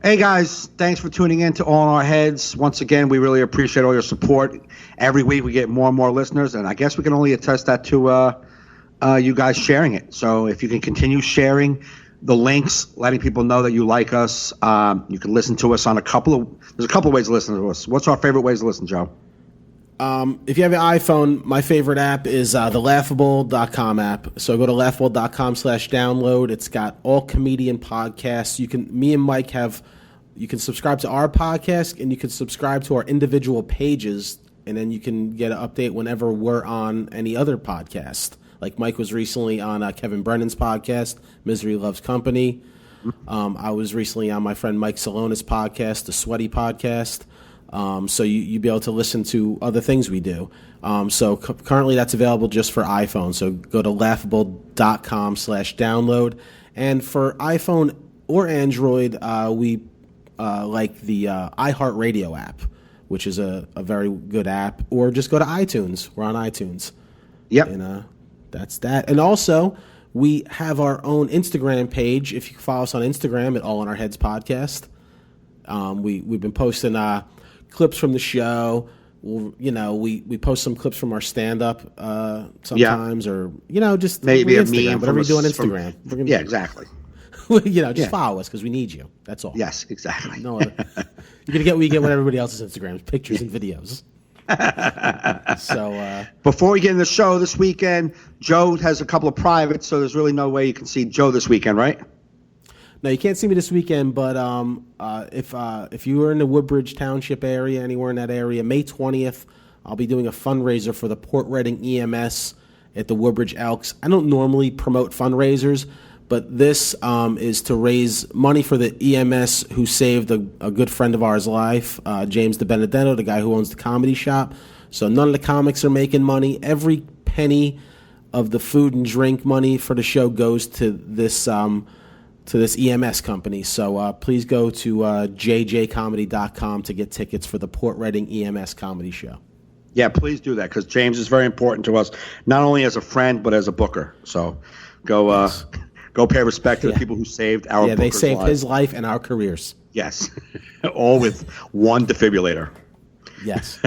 Hey guys, thanks for tuning in to All in Our Heads. Once again, we really appreciate all your support. Every week we get more and more listeners, and I guess we can only attest that to you guys sharing it. So if you can continue sharing the links, letting people know that you like us, you can listen to us on there's a couple of ways to listen to us. What's our favorite ways to listen, Joe? If you have an iPhone, my favorite app is the Laughable.com app. So go to laughable.com/download. It's got all comedian podcasts. Me and Mike you can subscribe to our podcast, and you can subscribe to our individual pages, and then you can get an update whenever we're on any other podcast. Like Mike was recently on Kevin Brennan's podcast, Misery Loves Company. I was recently on my friend Mike Salonis' podcast, the Sweaty Podcast. So you'd be able to listen to other things we do. So currently that's available just for iPhone. So go to laughable.com/download. And for iPhone or Android, we like the iHeartRadio app, which is a very good app. Or just go to iTunes. We're on iTunes. Yep. And that's that. And also, we have our own Instagram page. If you follow us on Instagram at All in Our Heads Podcast, we've been posting clips from the show. We post some clips from our stand-up sometimes, or just maybe a Instagram, meme, whatever we do on Instagram. Yeah, exactly. Just follow us because we need you. That's all. Yes, exactly. No, you're gonna get what you get with everybody else's Instagrams, pictures and videos. So before we get in the show this weekend, Joe has a couple of privates, so there's really no way you can see Joe this weekend, right? No, you can't see me this weekend, but if you were in the Woodbridge Township area, anywhere in that area, May 20th, I'll be doing a fundraiser for the Port Reading EMS at the Woodbridge Elks. I don't normally promote fundraisers, but this is to raise money for the EMS who saved a good friend of ours' life, James DeBenedetto, the guy who owns the comedy shop. So none of the comics are making money. Every penny of the food and drink money for the show goes to this EMS company. So please go to jjcomedy.com to get tickets for the Port Reading EMS comedy show. Yeah, please do that because James is very important to us, not only as a friend but as a booker. So go pay respect to the people who saved our they saved lives. his life and our careers. Yes, all with one defibrillator. Yes.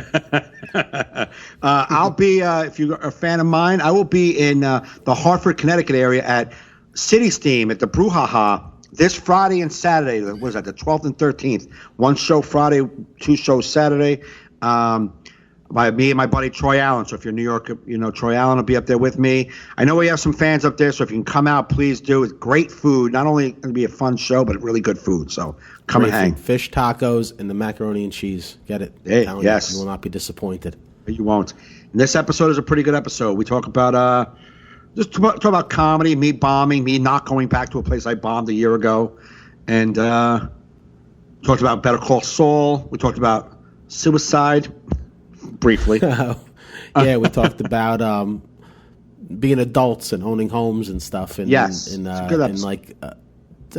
I'll be, if you're a fan of mine, I will be in the Hartford, Connecticut area at City Steam at the Brouhaha this Friday and Saturday. What was that, the 12th and 13th? One show Friday, two shows Saturday. By me and my buddy Troy Allen. So if you're in New York, Troy Allen will be up there with me. I know we have some fans up there, so if you can come out, please do. It's great food. Not only going to be a fun show, but really good food. So come and hang. Fish tacos and the macaroni and cheese. Get it? Hey, yes. You will not be disappointed. You won't. And this episode is a pretty good episode. We talk about just talk about comedy, me bombing, me not going back to a place I bombed a year ago, and talked about Better Call Saul. We talked about suicide. Briefly. Yeah, we talked about being adults and owning homes and stuff. And, yes. And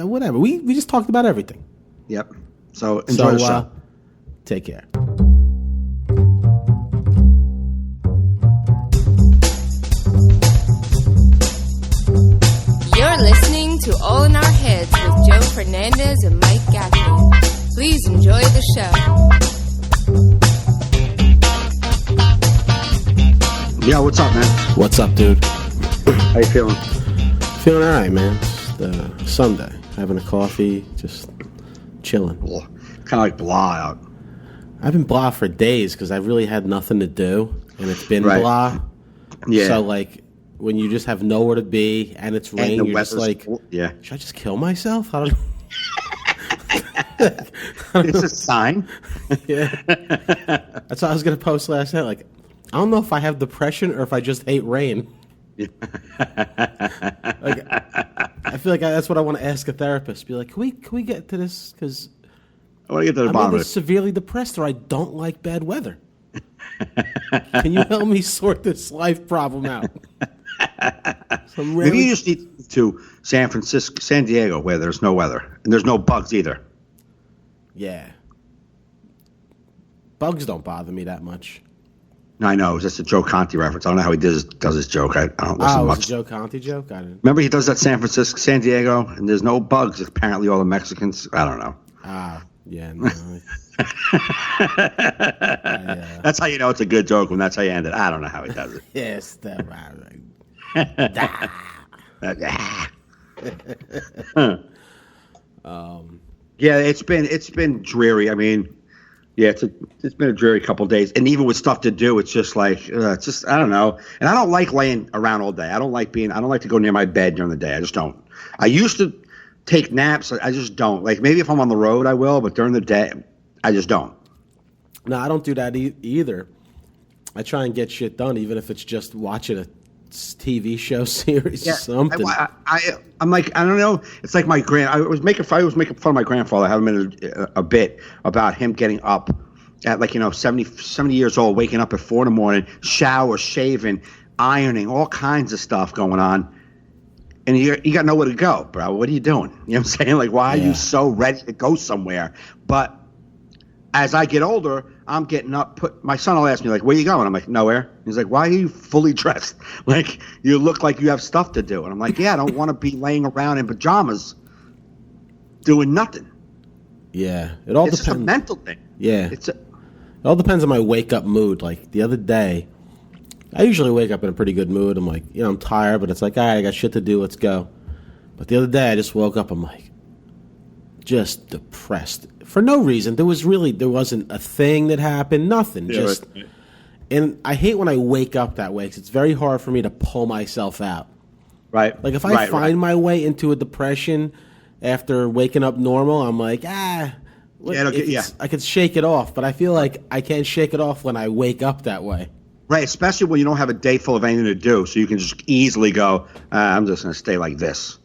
whatever. We just talked about everything. Yep. So enjoy the show. Take care. You're listening to All in Our Heads with Joe Fernandez and Mike Gaffney. Please enjoy the show. Yeah, what's up, man? What's up, dude? How you feeling? Feeling all right, man. Just Sunday. Having a coffee, just chilling. Kind of like blah out. I've been blah for days because I've really had nothing to do, and it's been blah. Yeah. So, when you just have nowhere to be and it's rain, you're just like, yeah. Should I just kill myself? I don't It's a sign. Yeah. That's what I was going to post last night. I don't know if I have depression or if I just hate rain. I feel like that's what I want to ask a therapist. Be like, can we get to this? Because I want to get to the bottom of it. I'm severely depressed, or I don't like bad weather. Can you help me sort this life problem out? Maybe you just need to San Diego, where there's no weather and there's no bugs either. Yeah, bugs don't bother me that much. No, I know. It was just a Joe Conti reference. I don't know how he does his joke. I don't listen much. It's a Joe Conti joke? I didn't. Remember he does that San Diego, and there's no bugs. Apparently all the Mexicans. I don't know. Yeah. No. That's how you know it's a good joke when that's how you end it. I don't know how he does it. Yes, that Yeah, it's been dreary. I mean, yeah, it's been a dreary couple of days, and even with stuff to do, it's just like it's just I don't know. And I don't like laying around all day. I don't like to go near my bed during the day. I just don't. I used to take naps. I just don't. Like maybe if I'm on the road, I will, but during the day, I just don't. No, I don't do that either. I try and get shit done, even if it's just watching a TV show series or something. I'm like, I don't know. It's like I was making fun of my grandfather. I have him in a bit about him getting up at 70 years old, waking up at 4 a.m, shower, shaving, ironing, all kinds of stuff going on. And you got nowhere to go, bro. What are you doing? You know what I'm saying? Like, why are you so ready to go somewhere? But as I get older, I'm getting up. My son will ask me, like, where you going? I'm like, nowhere. He's like, why are you fully dressed? Like, you look like you have stuff to do. And I'm like, yeah, I don't want to be laying around in pajamas doing nothing. Yeah. It all depends. It's a mental thing. Yeah. It all depends on my wake-up mood. Like, the other day, I usually wake up in a pretty good mood. I'm like, I'm tired, but it's like, all right, I got shit to do. Let's go. But the other day, I just woke up. I'm like, just depressed for no reason. There wasn't a thing that happened. Nothing. Yeah, just, right. And I hate when I wake up that way because it's very hard for me to pull myself out. Right. Like if I find my way into a depression after waking up normal, I'm like, I could shake it off. But I feel like I can't shake it off when I wake up that way. Right, especially when you don't have a day full of anything to do, so you can just easily go, I'm just going to stay like this.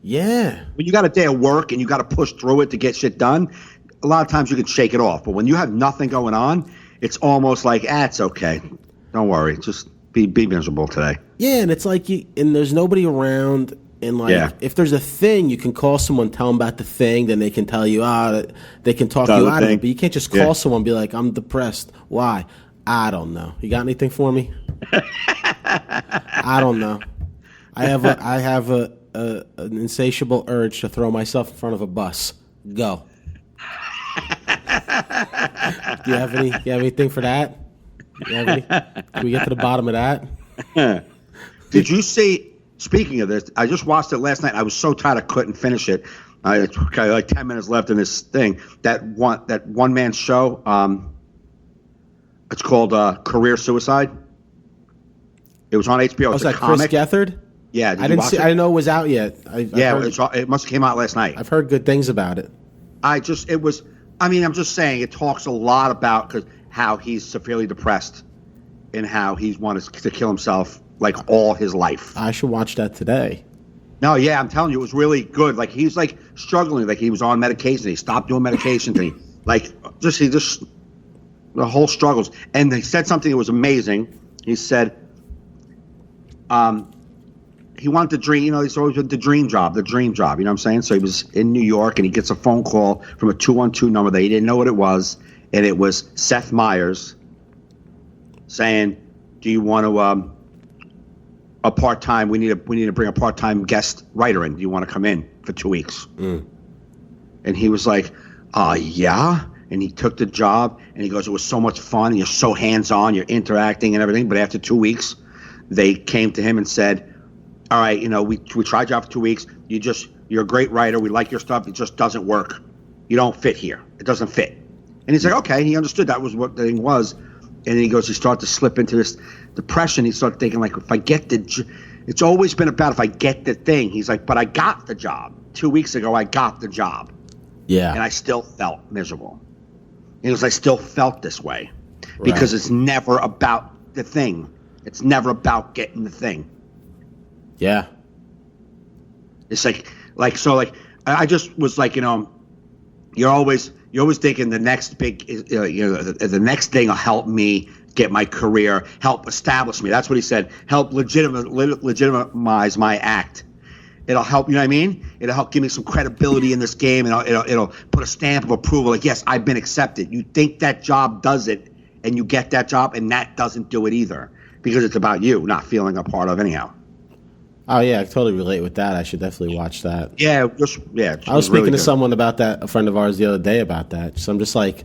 Yeah. When you got a day of work and you got to push through it to get shit done, a lot of times you can shake it off. But when you have nothing going on, it's almost like, it's okay. Don't worry. Just be miserable today. Yeah, and it's like, and there's nobody around. And if there's a thing, you can call someone, tell them about the thing, then they can tell you, they can talk you out of it. But you can't just call someone and be like, I'm depressed. Why? I don't know. You got anything for me? I don't know. I have an insatiable urge to throw myself in front of a bus. Go. Do you have anything for that? Can we get to the bottom of that? Did you see, speaking of this, I just watched it last night. I was so tired I couldn't finish it. I got like 10 minutes left in this thing. That one man show, it's called Career Suicide. It was on HBO. Was that Chris Gethard? Yeah, I didn't see. I didn't know it was out yet. It must have came out last night. I've heard good things about it. I'm just saying it talks a lot about how he's severely depressed and how he's wanted to kill himself like all his life. I should watch that today. No, yeah, I'm telling you, it was really good. Like he's like struggling, like he was on medication. He stopped doing medication. He just the whole struggles. And they said something that was amazing. He said, he wanted to dream, he's always with the dream job, you know what I'm saying? So he was in New York and he gets a phone call from a 212 number that he didn't know what it was. And it was Seth Meyers saying, do you want to, a part-time, we need to bring a part-time guest writer in. Do you want to come in for 2 weeks? Mm. And he was like, yeah. And he took the job and he goes, it was so much fun. And you're so hands-on, you're interacting and everything. But after 2 weeks, they came to him and said, all right, we tried you out for 2 weeks. You're a great writer. We like your stuff. It just doesn't work. You don't fit here. It doesn't fit. And he's like, okay. He understood that was what the thing was. And he goes, he started to slip into this depression. He started thinking, like, if I get it's always been about if I get the thing. He's like, but I got the job. 2 weeks ago, I got the job. Yeah. And I still felt miserable. He goes, I still felt this way. Right. Because it's never about the thing. It's never about getting the thing. Yeah. It's I just was like, you're always thinking the next big, the next thing will help me get my career, help establish me. That's what he said. Help legitimize my act. It'll help, you know what I mean? It'll help give me some credibility in this game, and it'll put a stamp of approval. Like, yes, I've been accepted. You think that job does it, and you get that job, and that doesn't do it either, because it's about you not feeling a part of anyhow. Oh yeah, I totally relate with that. I should definitely watch that. Yeah, I was speaking to someone about that, a friend of ours the other day about that. So I'm just like,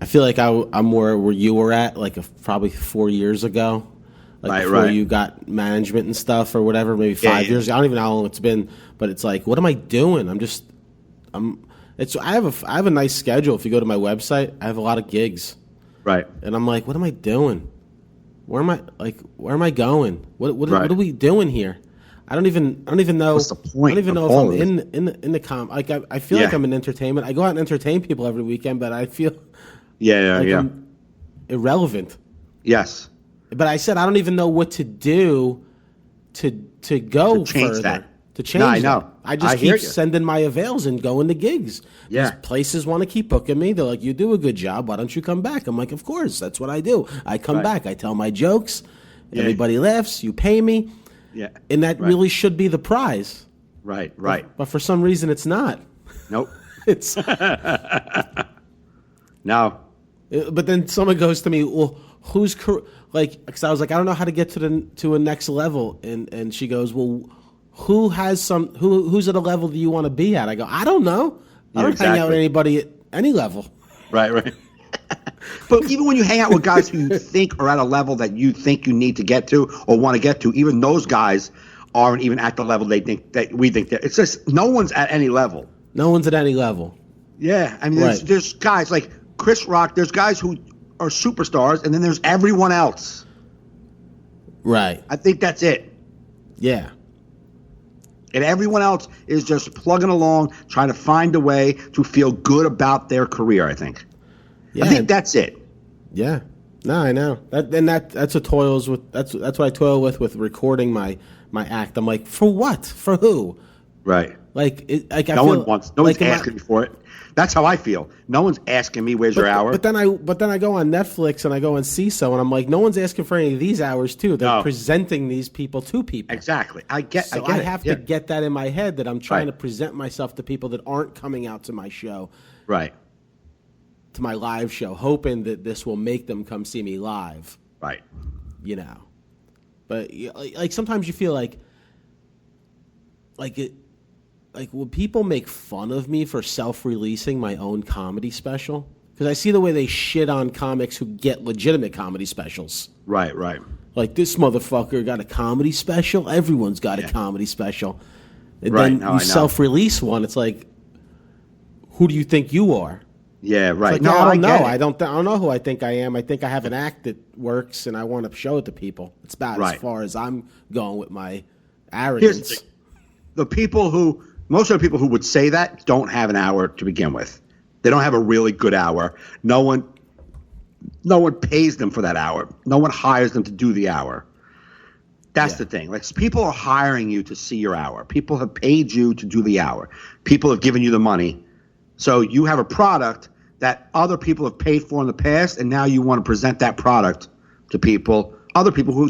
I feel like I'm where you were at, like probably 4 years ago, like before you got management and stuff or whatever, maybe 5 years. I don't even know how long it's been, but it's like, what am I doing? I have a nice schedule. If you go to my website, I have a lot of gigs. Right. And I'm like, what am I doing? Where am I going? What are we doing here? I don't even know. What's the point? I don't even know if I'm in the like I feel like I'm in entertainment. I go out and entertain people every weekend, but I feel I'm irrelevant. Yes. But I said I don't even know what to do to go to change further. That. To change I know. That. I just keep sending my avails and going to gigs. Yeah. These places want to keep booking me. They're like, you do a good job. Why don't you come back? I'm like, of course. That's what I do. I come back. I tell my jokes. Yeah. Everybody laughs. You pay me. Yeah. And that really should be the prize. Right. But for some reason, it's not. Nope. It's No. But then someone goes to me, well, who's because I was like, I don't know how to get to a next level, and she goes, well, who's at a level do you want to be at? I go, I don't know. I don't hang out with anybody at any level. Right. But even when you hang out with guys who you think are at a level that you think you need to get to or want to get to, even those guys aren't even at the level we think they're. It's just no one's at any level. No one's at any level. Yeah, I mean, there's guys like Chris Rock. There's guys who are superstars, and then there's everyone else. Right. I think that's it. Yeah. And everyone else is just plugging along, trying to find a way to feel good about their career, I think. Yeah. I think that's it. Yeah. No, I know. That's what toils with. That's what I toil with recording my act. I'm like, for what? For who? Right. No one's asking me for it. That's how I feel. No one's asking me where's your hour. But then I go on Netflix and I go on CISO and I'm like, no one's asking for any of these hours too. They're presenting these people to people. Exactly. I have to get that in my head that I'm trying to present myself to people that aren't coming out to my show. Right. To my live show, hoping that this will make them come see me live. Right. You know. But like sometimes you feel like will people make fun of me for self-releasing my own comedy special? Because I see the way they shit on comics who get legitimate comedy specials. Right. Like, this motherfucker got a comedy special? Everyone's got a comedy special. And then you self-release one. It's like, who do you think you are? Yeah, right. Like, I don't know. I don't know who I think I am. I think I have an act that works, and I want to show it to people. It's about as far as I'm going with my arrogance. Most of the people who would say that don't have an hour to begin with. They don't have a really good hour. No one pays them for that hour. No one hires them to do the hour. That's the thing. Like, people are hiring you to see your hour. People have paid you to do the hour. People have given you the money. So you have a product that other people have paid for in the past, and now you want to present that product to people, other people who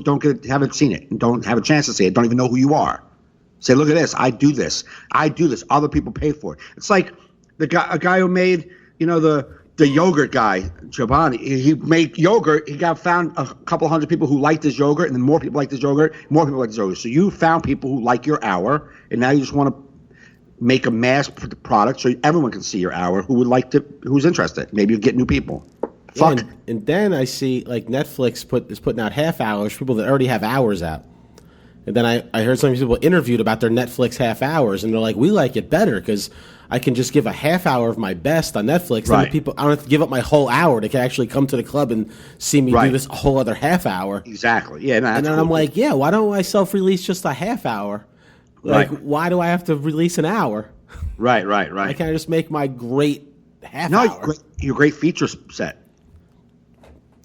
haven't seen it and don't have a chance to see it, don't even know who you are. Say, look at this. I do this. Other people pay for it. It's like a guy who made, the yogurt guy, Giovanni. He made yogurt. He found a couple hundred people who liked his yogurt, and then more people liked his yogurt. More people liked his yogurt. So you found people who like your hour, and now you just want to make a mass product so everyone can see your hour who's interested. Maybe you get new people. Fuck. And then I see like Netflix is putting out half hours for people that already have hours out. And then I heard some people interviewed about their Netflix half hours, and they're like, we like it better because I can just give a half hour of my best on Netflix. Right. Then I don't have to give up my whole hour. They can actually come to the club and see me do this whole other half hour. Exactly. Yeah. No, and then I'm like, why don't I self-release just a half hour? Like, why do I have to release an hour? Right. Why can't I just make my great half hour? No, your great feature set.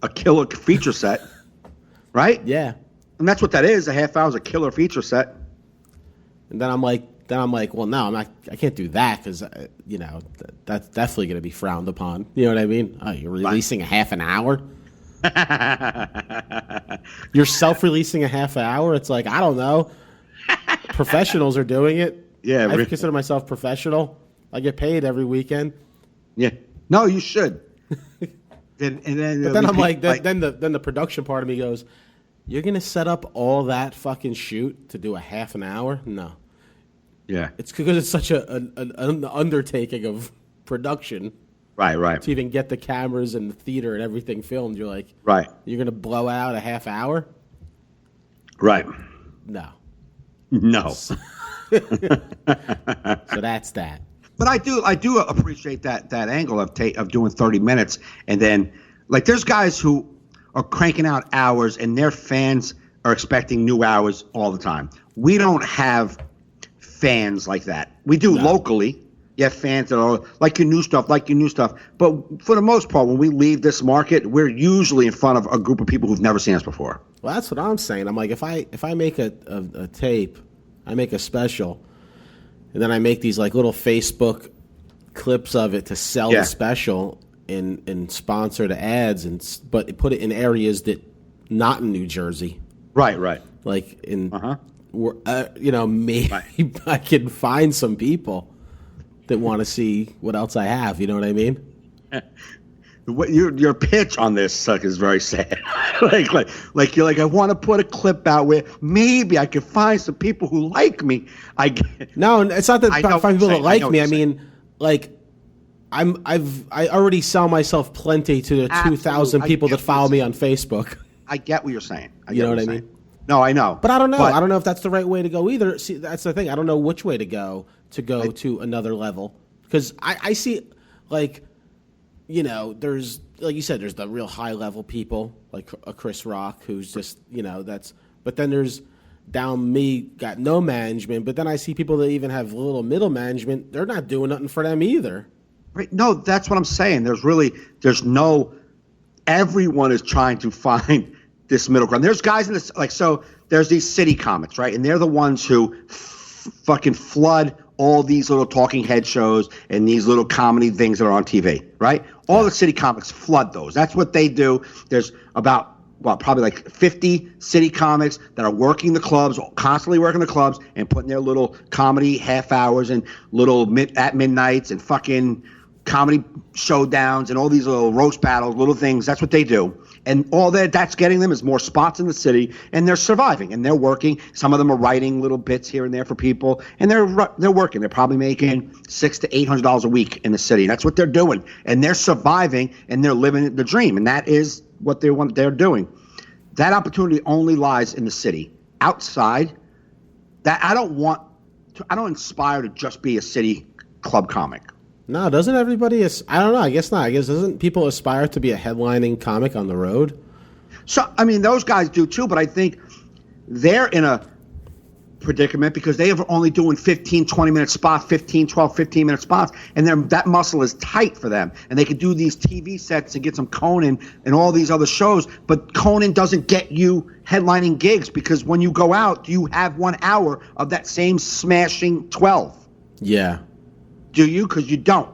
A killer feature set. Right? Yeah. And that's what that is. A half hour is a killer feature set. And then I'm like, well, no, I can't do that because, that's definitely going to be frowned upon. You know what I mean? Oh, you're releasing a half an hour? You're self-releasing a half an hour? It's like, I don't know. Professionals are doing it. Yeah. I consider myself professional. I get paid every weekend. Yeah. No, you should. Then I'm like, then the production part of me goes, You're gonna set up all that fucking shoot to do a half an hour? No. Yeah. It's because it's such an undertaking of production Right. to even get the cameras and the theater and everything filmed. You're like, Right. you're gonna blow out a half hour? Right. No. No. So that's that. But I do appreciate that angle of doing 30 minutes, and then like there's guys who are cranking out hours and their fans are expecting new hours all the time. We don't have fans like that. We do locally. You have fans that are like your new stuff. But for the most part, when we leave this market, we're usually in front of a group of people who've never seen us before. Well, that's what I'm saying. I'm like, if I make a tape, I make a special, and then I make these like little Facebook clips of it to sell the special and sponsor the ads, but put it in areas that not in New Jersey. Right. Like in, maybe I can find some people that want to see what else I have. You know what I mean? Your pitch on this suck is very sad. like you're like, I want to put a clip out where maybe I can find some people who like me. No, it's not that I find people that like me. I mean, like I already sell myself plenty to the 2,000 people that follow me on Facebook. I get what you're saying. You know what I mean? No, I know. But I don't know. I don't know if that's the right way to go either. See, that's the thing. I don't know which way to go to another level. Because I see, like, there's, like you said, there's the real high-level people, like a Chris Rock, who's just, but then there's down me, got no management. But then I see people that even have little middle management. They're not doing nothing for them either. Right. No, that's what I'm saying. Everyone is trying to find this middle ground. There's guys in this, there's these city comics, right? And they're the ones who fucking flood all these little talking head shows and these little comedy things that are on TV, right? All the city comics flood those. That's what they do. There's about, probably like 50 city comics that are working the clubs, constantly working the clubs and putting their little comedy half hours and little at midnights and fucking comedy showdowns and all these little roast battles, little things. That's what they do. And all that's getting them is more spots in the city, and they're surviving, and they're working. Some of them are writing little bits here and there for people, and they're working. They're probably making $600 to $800 a week in the city. And that's what they're doing, and they're surviving, and they're living the dream, and that is what they're doing. That opportunity only lies in the city. Outside, that I don't aspire to just be a city club comic. No, doesn't everybody? I don't know. I guess not. I guess doesn't people aspire to be a headlining comic on the road? So, I mean, those guys do too, but I think they're in a predicament because they are only doing 15, 20-minute spots, 15-minute spots, and that muscle is tight for them. And they could do these TV sets and get some Conan and all these other shows, but Conan doesn't get you headlining gigs because when you go out, you have 1 hour of that same smashing 12. Yeah. Do you? Because you don't.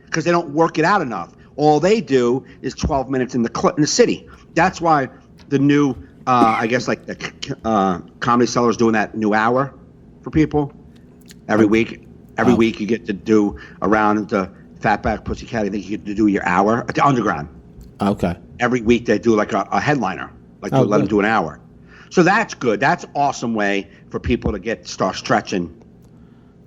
Because they don't work it out enough. All they do is 12 minutes in the city. That's why the new, I guess, like the Comedy Cellar is doing that new hour for people every week. Every week you get to do around the Fatback Pussycat. I think you get to do your hour at the Underground. Okay. Every week they do like a headliner, let them do an hour. So that's good. That's an awesome way for people to start stretching.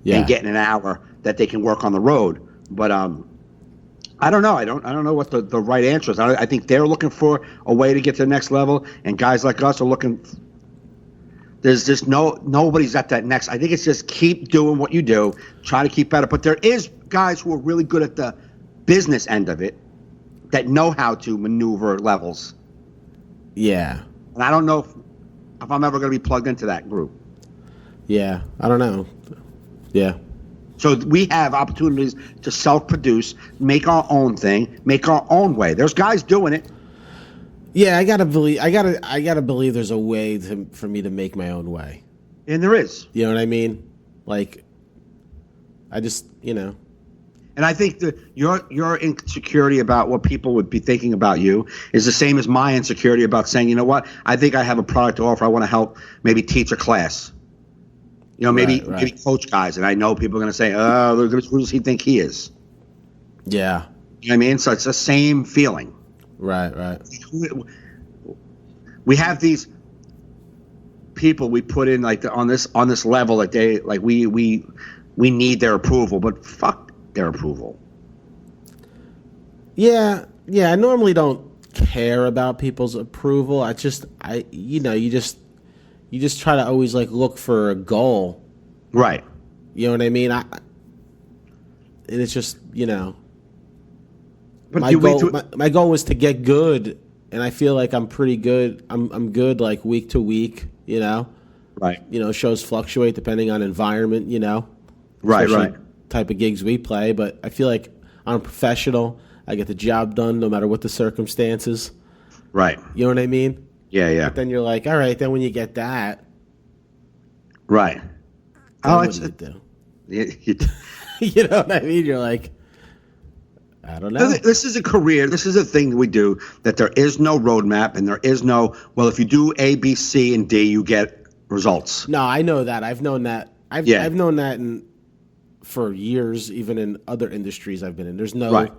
Yeah. And getting an hour that they can work on the road. But I don't know. I don't know what the right answer is. I think they're looking for a way to get to the next level, and guys like us are looking. There's just nobody's at that next. I think it's just keep doing what you do, try to keep better. But there is guys who are really good at the business end of it that know how to maneuver levels. Yeah. And I don't know if I'm ever going to be plugged into that group. Yeah, I don't know. Yeah. So we have opportunities to self-produce, make our own thing, make our own way. There's guys doing it. Yeah, I gotta believe there's a way for me to make my own way. And there is. You know what I mean? Like, I just, And I think that your insecurity about what people would be thinking about you is the same as my insecurity about saying, you know what, I think I have a product to offer. I want to help maybe teach a class. Maybe coach guys, and I know people are going to say, "Oh, who does he think he is?" Yeah, you know what I mean. So it's the same feeling. Right. we have these people we put in like on this level that they like we need their approval, but fuck their approval. Yeah, I normally don't care about people's approval. You just try to always like look for a goal. Right. You know what I mean? And it's just, But my goal was to get good, and I feel like I'm pretty good. I'm good like week to week, Right. Shows fluctuate depending on environment, Right, especially right. type of gigs we play, but I feel like I'm a professional. I get the job done no matter what the circumstances. Right. You know what I mean? Yeah. But then you're like, all right, then when you get that, Right. then Oh, what it's do you do? you, You know what I mean? You're like, I don't know. this is a career. This is a thing we do that there is no roadmap and there is no, well, if you do A, B, C, and D, you get results. No, I know that. I've known that. I've known that for years, even in other industries I've been in. There's no, Right.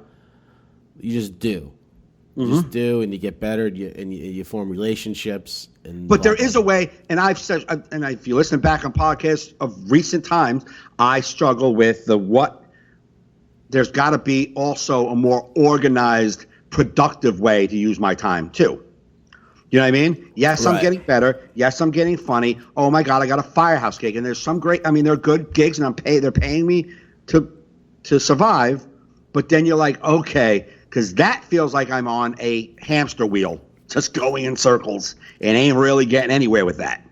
You just do. You just do, and you get better, and you form relationships. But there is a way, and I've said, and if you listen back on podcasts of recent times, I struggle with there's got to be also a more organized, productive way to use my time too. You know what I mean? Yes, I'm Right. getting better. Yes, I'm getting funny. Oh my God, I got a Firehouse gig, and there's some great. I mean, they're good gigs, and they're paying me to survive. But then you're like, okay, because that feels like I'm on a hamster wheel, just going in circles, and ain't really getting anywhere with that.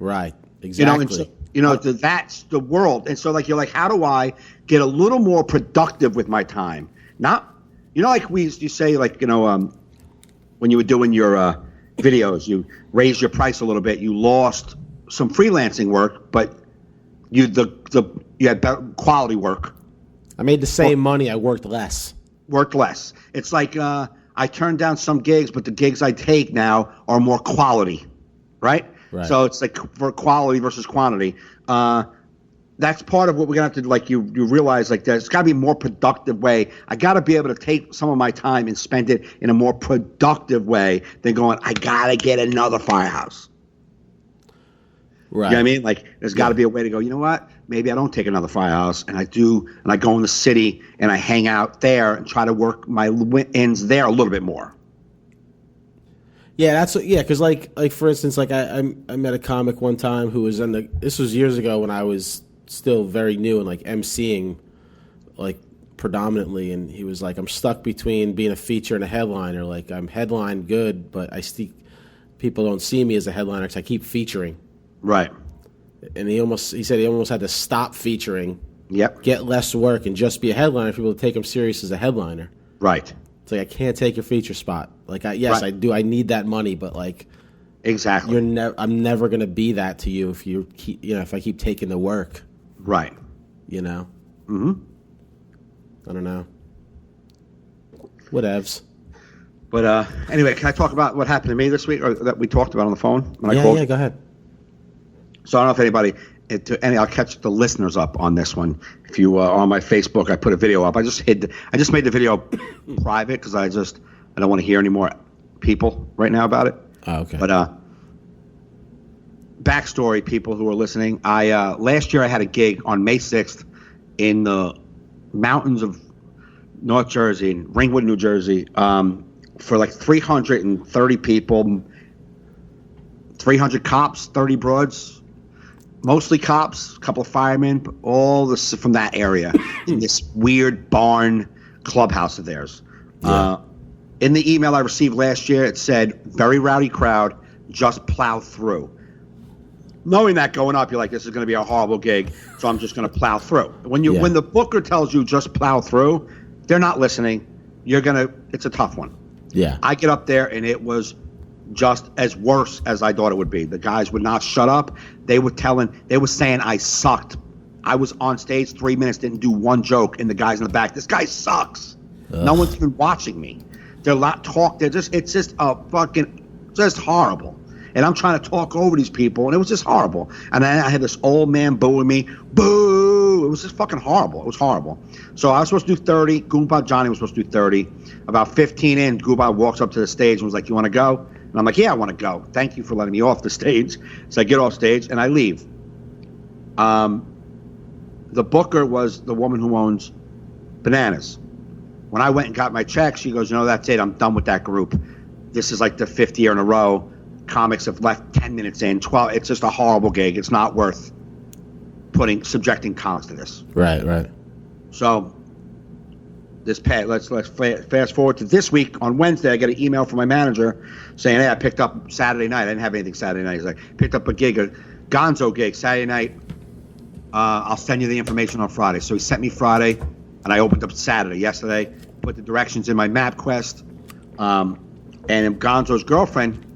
Right. Exactly. That's the world. And so, like, you're like, how do I get a little more productive with my time? Not, like we used to say, like, when you were doing your videos, you raised your price a little bit. You lost some freelancing work, but you had better quality work. I made the same money. I worked less. Worked less. It's like I turned down some gigs, but the gigs I take now are more quality, right? Right. So it's like for quality versus quantity. That's part of what we're gonna have to like. You realize like there's got to be a more productive way. I got to be able to take some of my time and spend it in a more productive way than going. I gotta get another Firehouse. Right. You know what I mean? Like, there's got to be a way to go, you know what? Maybe I don't take another Firehouse, and I go in the city, and I hang out there and try to work my ends there a little bit more. Yeah, because like for instance, like I met a comic one time who was this was years ago when I was still very new and like emceeing, like predominantly, and he was like, I'm stuck between being a feature and a headliner. Like I'm headline good, but people don't see me as a headliner because I keep featuring. Right. And he said he almost had to stop featuring, Yep. get less work, and just be a headliner for people to take him serious as a headliner. Right. It's like I can't take your feature spot. Like Right. I do. I need that money, but like Exactly. I'm never gonna be that to you if you keep if I keep taking the work. Right. Mm-hmm. I don't know. Whatevs. But anyway, can I talk about what happened to me this week, or that we talked about on the phone when I called? Yeah, go ahead. So I don't know if anybody, I'll catch the listeners up on this one. If you are on my Facebook, I put a video up. I just made the video private because I don't want to hear any more people right now about it. Oh, okay. But backstory, people who are listening, I last year I had a gig on May 6th in the mountains of North Jersey, in Ringwood, New Jersey, for like 330 people, 300 cops, 30 broads. Mostly cops, a couple of firemen, all this from that area in this weird barn clubhouse of theirs. Yeah. In the email I received last year, it said, very rowdy crowd, just plow through. Knowing that going up, you're like, this is going to be a horrible gig, so I'm just going to plow through. When the booker tells you just plow through, they're not listening. It's a tough one. Yeah. I get up there, and it was just as worse as I thought it would be. The guys would not shut up. They were saying I sucked. I was on stage 3 minutes, didn't do one joke, and the guys in the back, this guy sucks. Ugh. No one's even watching me. They're not talk. It's just horrible. And I'm trying to talk over these people, and it was just horrible. And then I had this old man booing me. Boo! It was just fucking horrible. It was horrible. So I was supposed to do 30. Goomba Johnny was supposed to do 30. About 15 in, Goomba walks up to the stage and was like, you want to go? And I'm like, yeah, I want to go. Thank you for letting me off the stage. So I get off stage and I leave. The booker was the woman who owns Bananas. When I went and got my check, she goes, that's it. I'm done with that group. This is like the 5th year in a row. Comics have left 10 minutes in, 12. It's just a horrible gig. It's not worth subjecting comics to this. Right. So let's fast forward to this week. On Wednesday, I get an email from my manager saying, hey, I picked up Saturday night. I didn't have anything Saturday night. He's like, picked up a Gonzo gig Saturday night. I'll send you the information on Friday. So he sent me Friday, and I opened up Saturday, yesterday, put the directions in my MapQuest. And Gonzo's girlfriend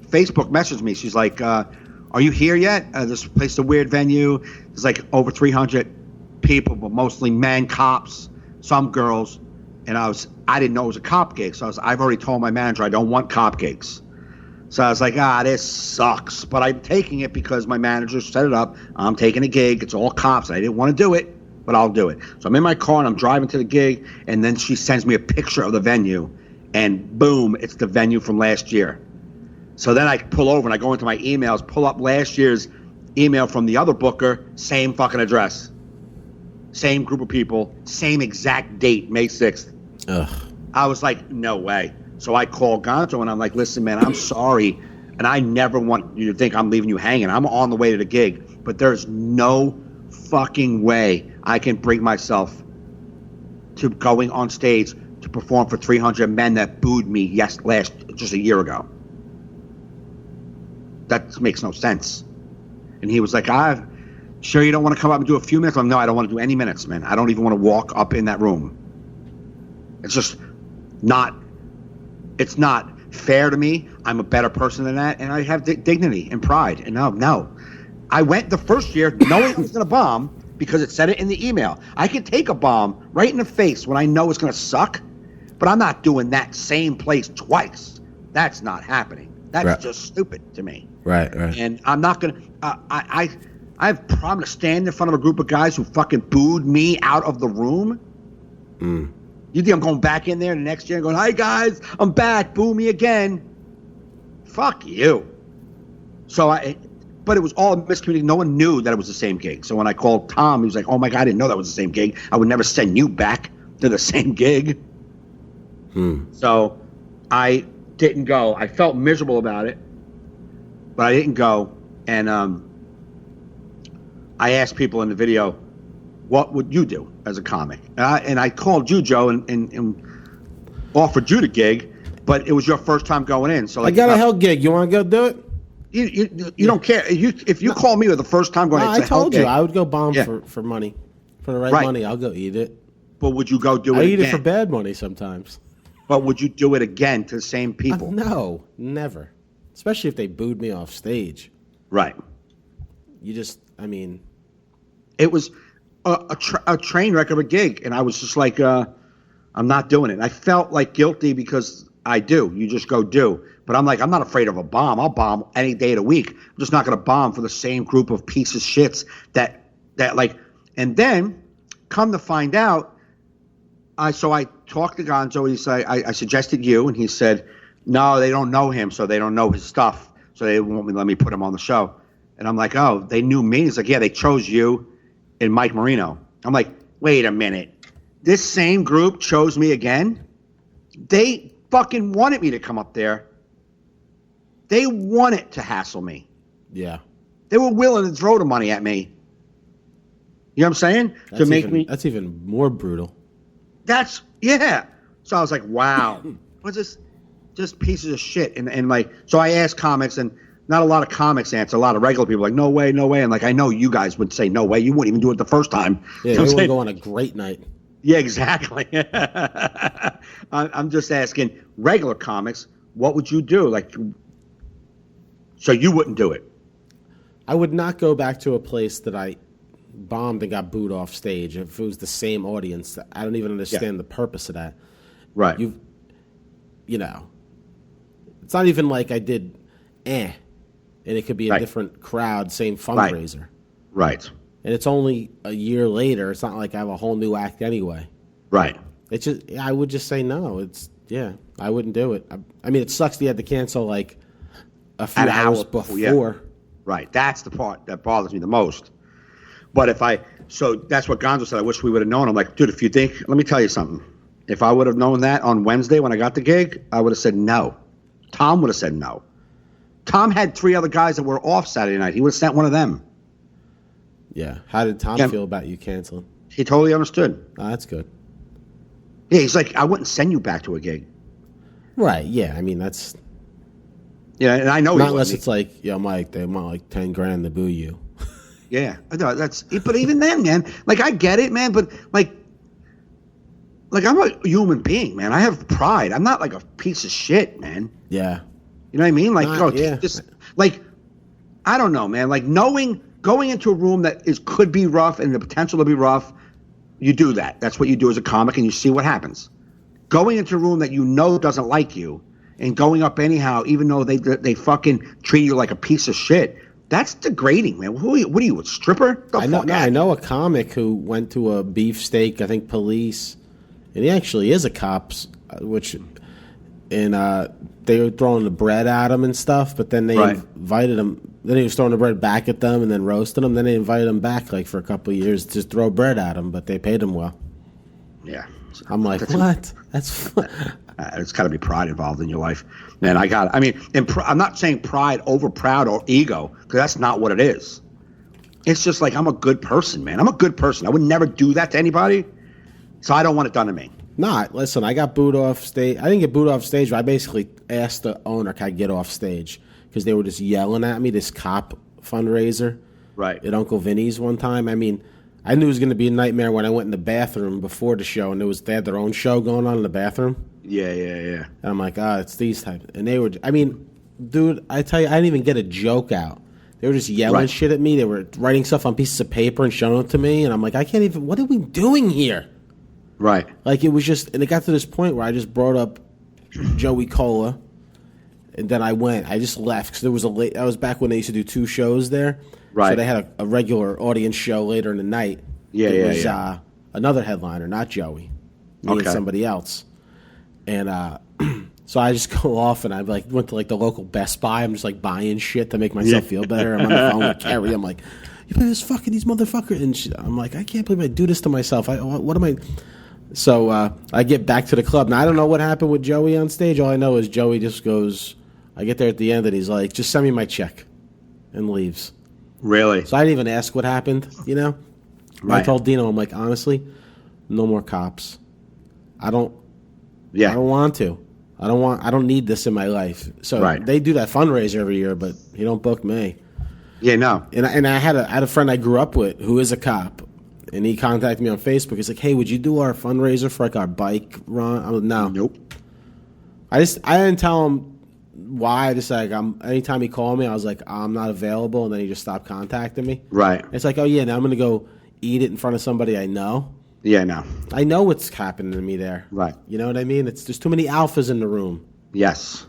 Facebook messaged me. She's like, are you here yet? This place is a weird venue. There's like over 300 people, but mostly men, cops, some girls. And I didn't know it was a cop gig. So I've already told my manager I don't want cop gigs. So I was like, this sucks. But I'm taking it because my manager set it up. I'm taking a gig. It's all cops. I didn't want to do it, but I'll do it. So I'm in my car and I'm driving to the gig. And then she sends me a picture of the venue. And boom, it's the venue from last year. So then I pull over and I go into my emails, pull up last year's email from the other booker, same fucking address. Same group of people, same exact date, May 6th. Ugh. I was like, no way. So I called Gonzo and I'm like, listen, man, I'm sorry. And I never want you to think I'm leaving you hanging. I'm on the way to the gig. But there's no fucking way I can bring myself to going on stage to perform for 300 men that booed me just a year ago. That makes no sense. And he was like, sure you don't want to come up and do a few minutes? I'm no, I don't want to do any minutes, man. I don't even want to walk up in that room. It's just it's not fair to me. I'm a better person than that, and I have dignity and pride. And no. I went the first year knowing it was going to bomb because it said it in the email. I could take a bomb right in the face when I know it's going to suck, but I'm not doing that same place twice. That's not happening. That's just stupid to me. Right. And I'm not going to I have problem to stand in front of a group of guys who fucking booed me out of the room. You think I'm going back in there the next year and going, hi, guys, I'm back. Boo me again. Fuck you. But it was all miscommunication. No one knew that it was the same gig. So when I called Tom, he was like, oh, my God, I didn't know that was the same gig. I would never send you back to the same gig. So I didn't go. I felt miserable about it, but I didn't go. And I asked people in the video, what would you do as a comic? And I called you, Joe, and offered you the gig, but it was your first time going in. So I got a hell gig. You want to go do it? You don't care. If you call me with the first time going in, I told you I would go bomb for money. For the right money, I'll go eat it. But would you go do it I again? eat it for bad money sometimes. But would you do it again to the same people? No, never. Especially if they booed me off stage. Right. It was a train wreck of a gig, and I was just like, I'm not doing it. And I felt like guilty because I do. You just go do. But I'm like, I'm not afraid of a bomb. I'll bomb any day of the week. I'm just not going to bomb for the same group of pieces of shits that like. And then, come to find out, I talked to Gonzo. He said, I suggested you, and he said, no, they don't know him, so they don't know his stuff, so they won't let me put him on the show. And I'm like, oh, they knew me? He's like, yeah, they chose you and Mike Marino. I'm like, wait a minute. This same group chose me again? They fucking wanted me to come up there. They wanted to hassle me. Yeah. They were willing to throw the money at me. You know what I'm saying? That's even more brutal. Yeah. So I was like, wow. What's this? Just pieces of shit. And like, so I asked comics, and not a lot of comics answer. A lot of regular people like, no way, no way. And like, I know you guys would say no way. You wouldn't even do it the first time. Yeah, you would go on a great night. Yeah, exactly. I'm just asking regular comics, what would you do? Like, so you wouldn't do it? I would not go back to a place that I bombed and got booed off stage if it was the same audience. I don't even understand the purpose of that. Right. You know, it's not even like I did and it could be a different crowd, same fundraiser. Right. And it's only a year later. It's not like I have a whole new act anyway. Right. I would just say no. I wouldn't do it. I mean, it sucks that you had to cancel like a few hours before. Yeah. Right. That's the part that bothers me the most. But so that's what Gonzo said. I wish we would have known. I'm like, dude, if you think, let me tell you something. If I would have known that on Wednesday when I got the gig, I would have said no. Tom would have said no. Tom had 3 other guys that were off Saturday night. He would have sent one of them. Yeah. How did Tom feel about you canceling? He totally understood. Oh, that's good. Yeah, he's like, I wouldn't send you back to a gig. Right. Yeah. I mean, that's. Yeah, and I know not unless it's like, yo, Mike, they want like 10 grand to boo you. Yeah, that's. But even then, man, like I get it, man. But like I'm a human being, man. I have pride. I'm not like a piece of shit, man. Yeah. You know what I mean? Like, yeah. Just like, I don't know, man. Like going into a room that could be rough and the potential to be rough, you do that. That's what you do as a comic, and you see what happens. Going into a room that you know doesn't like you and going up anyhow, even though they fucking treat you like a piece of shit. That's degrading, man. What are you, a stripper? I know a comic who went to a beefsteak, I think Police, and he actually is a cop, they were throwing the bread at him and stuff, but then they invited him. Then he was throwing the bread back at them and then roasting them. Then they invited him back like for a couple of years to throw bread at him, but they paid him well. Yeah. I'm like, what? That's it's got to be pride involved in your life. Man, I'm not saying pride over proud or ego, because that's not what it is. It's just like, I'm a good person, man. I'm a good person. I would never do that to anybody, so I don't want it done to me. Listen, I got booed off stage. I didn't get booed off stage, but I basically asked the owner, can I get off stage? Because they were just yelling at me, this cop fundraiser. Right. At Uncle Vinny's one time. I mean, I knew it was going to be a nightmare when I went in the bathroom before the show, and they had their own show going on in the bathroom. Yeah. And I'm like, it's these types. And they were, I mean, dude, I tell you, I didn't even get a joke out. They were just yelling shit at me. They were writing stuff on pieces of paper and showing it to me. And I'm like, what are we doing here? Right. Like, it was just, and it got to this point where I just brought up Joey Cola. And then I just left because there was that was back when they used to do 2 shows there. Right. So they had a regular audience show later in the night. It was another headliner, not Joey. Me and somebody else. And so I just go off and I went to the local Best Buy. I'm just buying shit to make myself feel better. I'm on the phone with Carrie. I'm like, you play these motherfuckers. And I'm like, I can't believe I do this to myself. What am I? So I get back to the club. Now, I don't know what happened with Joey on stage. All I know is Joey just goes, I get there at the end and he's like, just send me my check, and leaves. Really? So I didn't even ask what happened, you know? Right. I told Dino, I'm like, honestly, no more cops. I don't want to. I don't need this in my life. So they do that fundraiser every year, but he don't book me. Yeah, no. And I had a friend I grew up with who is a cop, and he contacted me on Facebook. He's like, hey, would you do our fundraiser for our bike run? I'm like, no. Nope. I didn't tell him why. I just anytime he called me, I was like, I'm not available, and then he just stopped contacting me. Right. It's like, oh yeah, now I'm gonna go eat it in front of somebody I know. Yeah, no. I know what's happening to me there. Right. You know what I mean? There's too many alphas in the room. Yes.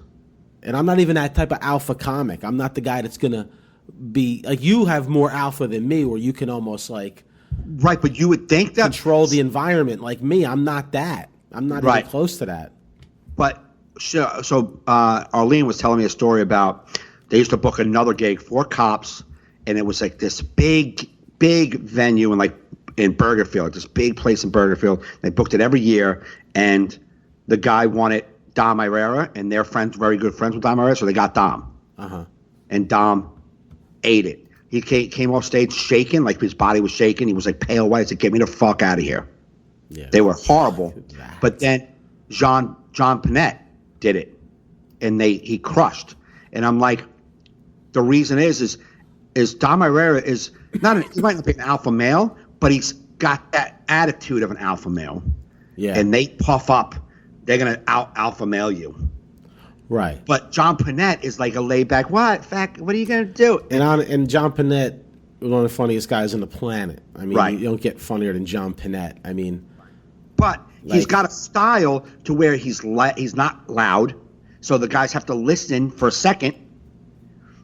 And I'm not even that type of alpha comic. I'm not the guy that's gonna be like, you have more alpha than me, where you can almost right, but you would think that control the environment. Like me, I'm not that. I'm not even close to that. But so Arlene was telling me a story about they used to book another gig for cops, and it was like this big venue in Burgerfield, this big place in Burgerfield. They booked it every year, and the guy wanted Dom Irrera, and they're very good friends with Dom Irrera, so they got Dom. And Dom ate it. He came off stage shaking, like his body was shaking. He was pale white. He said, get me the fuck out of here. Yeah. They were horrible. But then John Panette did it, and he crushed. And I'm like, the reason is Dom Irrera is he might not be an alpha male, but he's got that attitude of an alpha male. Yeah. And they puff up. They're going to alpha male you. Right. But John Panette is like a laid back, what are you going to do? And John Panette was one of the funniest guys on the planet. I mean, you don't get funnier than John Panette. I mean. But he's got a style to where he's not loud, so the guys have to listen for a second.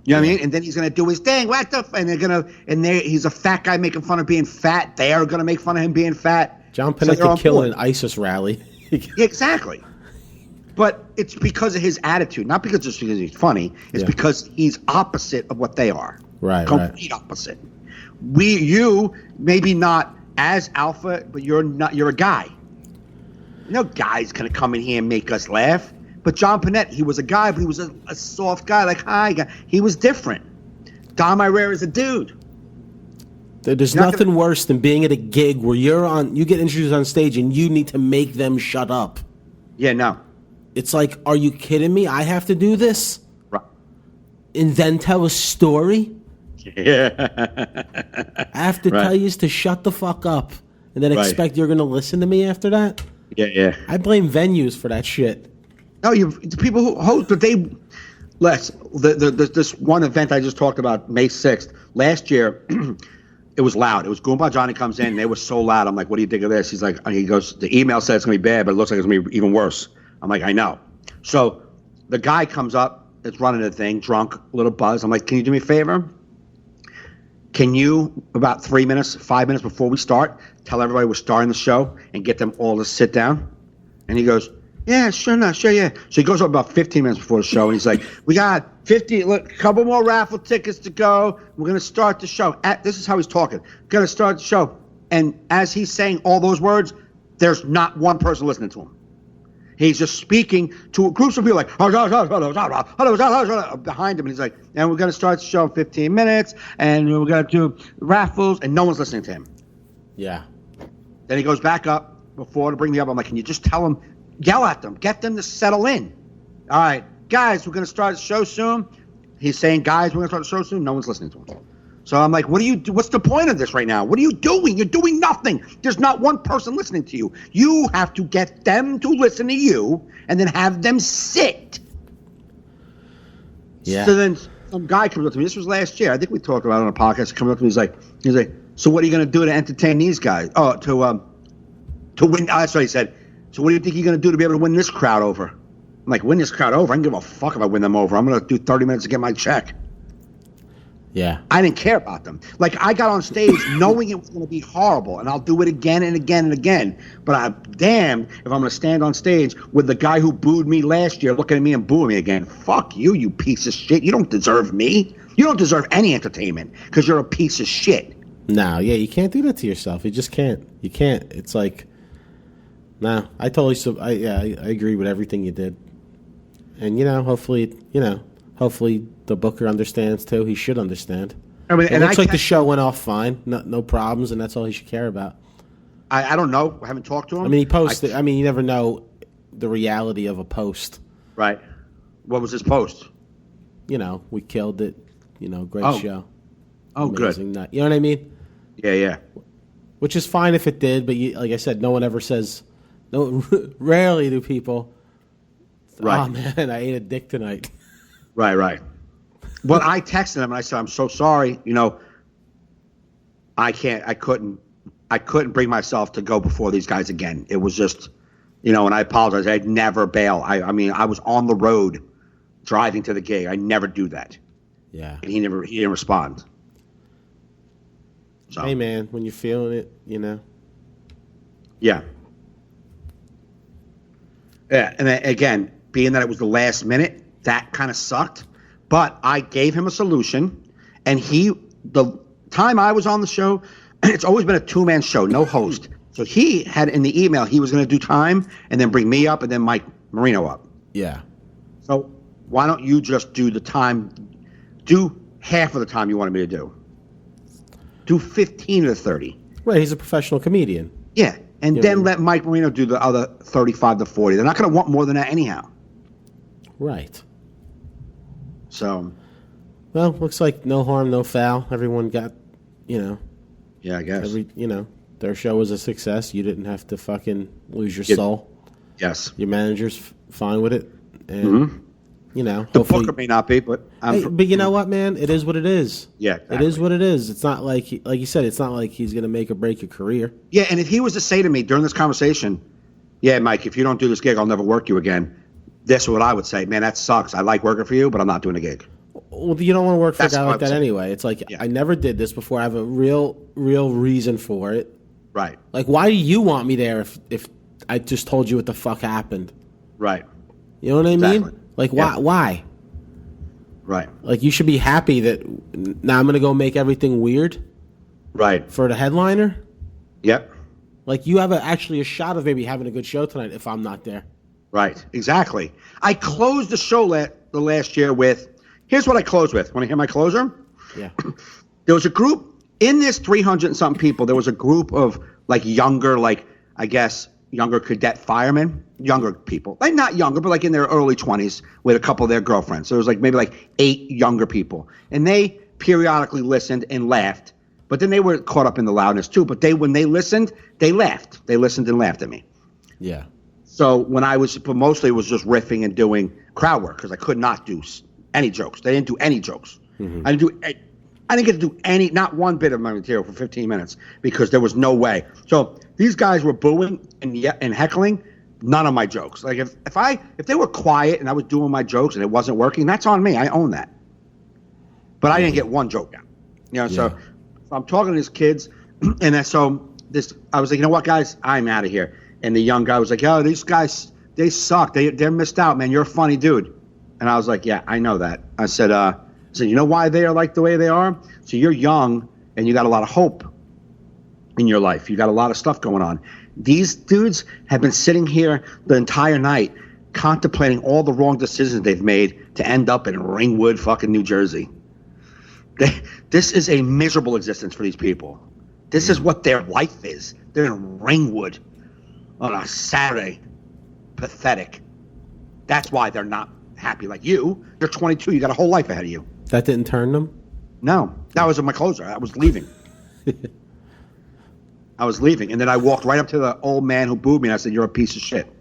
You know what I mean? And then he's gonna do his thing. He's a fat guy making fun of being fat. They are gonna make fun of him being fat. John Panette could kill in an ISIS rally. Exactly. but it's because of his attitude, not because just because he's funny. It's because he's opposite of what they are. Right. Complete opposite. You maybe not as alpha, but you're not. You're a guy. No guy's gonna come in here and make us laugh. But John Panette, he was a guy, but he was a soft guy, like hi guy. He was different. Dom Irrera is a dude. There's nothing worse than being at a gig where you get introduced on stage and you need to make them shut up. Yeah, no. It's like, are you kidding me? I have to do this? Right. And then tell a story? Yeah. I have to tell you to shut the fuck up and then expect you're going to listen to me after that? Yeah. I blame venues for that shit. No, the people who host, but this one event I just talked about, May 6th, last year, it was loud. It was Goomba Johnny comes in, and they were so loud. I'm like, what do you think of this? He goes, the email said it's going to be bad, but it looks like it's going to be even worse. I'm like, I know. So the guy comes up, it's running the thing, drunk, a little buzz. I'm like, can you do me a favor? Can you, about 5 minutes before we start, tell everybody we're starting the show and get them all to sit down? And he goes, yeah, sure, yeah. So he goes up about 15 minutes before the show, and he's like, we got a couple more raffle tickets to go. We're going to start the show. This is how he's talking. Going to start the show. And as he's saying all those words, there's not one person listening to him. He's just speaking to groups of people like, behind him. And he's like, and we're going to start the show in 15 minutes, and we're going to do raffles, and no one's listening to him. Yeah. Then he goes back up before to bring me up. I'm like, can you just tell him, yell at them, get them to settle in. All right, guys, we're going to start the show soon. He's saying, guys, we're going to start the show soon. No one's listening to him. So I'm like, what do you do? What's the point of this right now? What are you doing? You're doing nothing. There's not one person listening to you. You have to get them to listen to you and then have them sit. Yeah. So then some guy comes up to me. This was last year. I think we talked about it on a podcast. He comes up to me. He's like, so what are you going to do to entertain these guys? Oh, to win. That's what he said. So what do you think you're going to do to be able to win this crowd over? I'm like, win this crowd over? I don't give a fuck if I win them over. I'm going to do 30 minutes to get my check. Yeah. I didn't care about them. Like, I got on stage knowing it was going to be horrible, and I'll do it again and again and again. But I'm damned if I'm going to stand on stage with the guy who booed me last year looking at me and booing me again. Fuck you, you piece of shit. You don't deserve me. You don't deserve any entertainment because you're a piece of shit. No, yeah, you can't do that to yourself. You just can't. You can't. It's like, nah, I totally, I agree with everything you did. And, hopefully the booker understands too. He should understand. I mean, it looks like the show went off fine, no problems, and that's all he should care about. I don't know. I haven't talked to him. I mean, he posted. You never know the reality of a post. Right. What was his post? We killed it. Great show. Oh, amazing good. Night. You know what I mean? Yeah. Which is fine if it did, but like I said, no one ever says. No, rarely do people. Right. Oh man, I ate a dick tonight. Right. Well, I texted him and I said, I'm so sorry. I couldn't bring myself to go before these guys again. It was just, and I apologize. I'd never bail. I mean, I was on the road driving to the gig. I never do that. Yeah. And he didn't respond. So. Hey man, when you're feeling it, Yeah. Yeah, and then, again, being that it was the last minute, that kind of sucked. But I gave him a solution, and the time I was on the show, it's always been a two-man show, no host. So he had in the email he was going to do time and then bring me up and then Mike Marino up. Yeah. So why don't you just do the time, do half of the time you wanted me to do. Do 15 of the 30. Right, he's a professional comedian. Yeah. And then let Mike Marino do the other 35 to 40. They're not going to want more than that anyhow. Right. So. Well, looks like no harm, no foul. Everyone got, Yeah, I guess. Their show was a success. You didn't have to fucking lose your soul. Yes. Your manager's fine with it. And, the hopefully. booker may not be, but. But you know what, man? It is what it is. Yeah, exactly. It is what it is. It's not like you said, it's not like he's going to make or break your career. Yeah, and if he was to say to me during this conversation, yeah, Mike, if you don't do this gig, I'll never work you again. This is what I would say. Man, that sucks. I like working for you, but I'm not doing a gig. Well, you don't want to work for a guy like that saying. anyway. It's like, I never did this before. I have a real reason for it. Right. Like, why do you want me there if I just told you what the fuck happened? Right. You know what I mean? Exactly. Like, Yeah. why? Right. Like, you should be happy that now I'm going to go make everything weird Right. for the headliner. Yep. Like, you have actually a shot of maybe having a good show tonight if I'm not there. Right. Exactly. I closed the show the last year with. Here's what I closed with. Want to hear my closer? Yeah. There was a group in this 300 and something people. There was a group of like younger, like I guess younger cadet firemen, younger people, like not younger, but like in their early 20s with a couple of their girlfriends. So it was like maybe like 8 younger people, and they periodically listened and laughed. But then they were caught up in the loudness too. But when they listened, they laughed. They listened and laughed at me. Yeah. So when but mostly it was just riffing and doing crowd work because I could not do any jokes. They didn't do any jokes. Mm-hmm. I didn't get to do not one bit of my material for 15 minutes because there was no way. So these guys were booing and heckling none of my jokes. Like if they were quiet and I was doing my jokes and it wasn't working, that's on me. I own that. But I didn't get one joke out. You know, so I'm talking to these kids, and I was like, you know what, guys, I'm out of here. And the young guy was like, oh, these guys, they suck. They're missed out, man. You're a funny dude. And I was like, yeah, I know that. I said, you know why they are like the way they are? So you're young and you got a lot of hope in your life. You got a lot of stuff going on. These dudes have been sitting here the entire night contemplating all the wrong decisions they've made to end up in Ringwood, fucking New Jersey. This is a miserable existence for these people. This is what their life is. They're in Ringwood on a Saturday. Pathetic. That's why they're not happy like you. You're 22. You got a whole life ahead of you. That didn't turn them? No. That was my closer. I was leaving. I was leaving. And then I walked right up to the old man who booed me and I said, you're a piece of shit.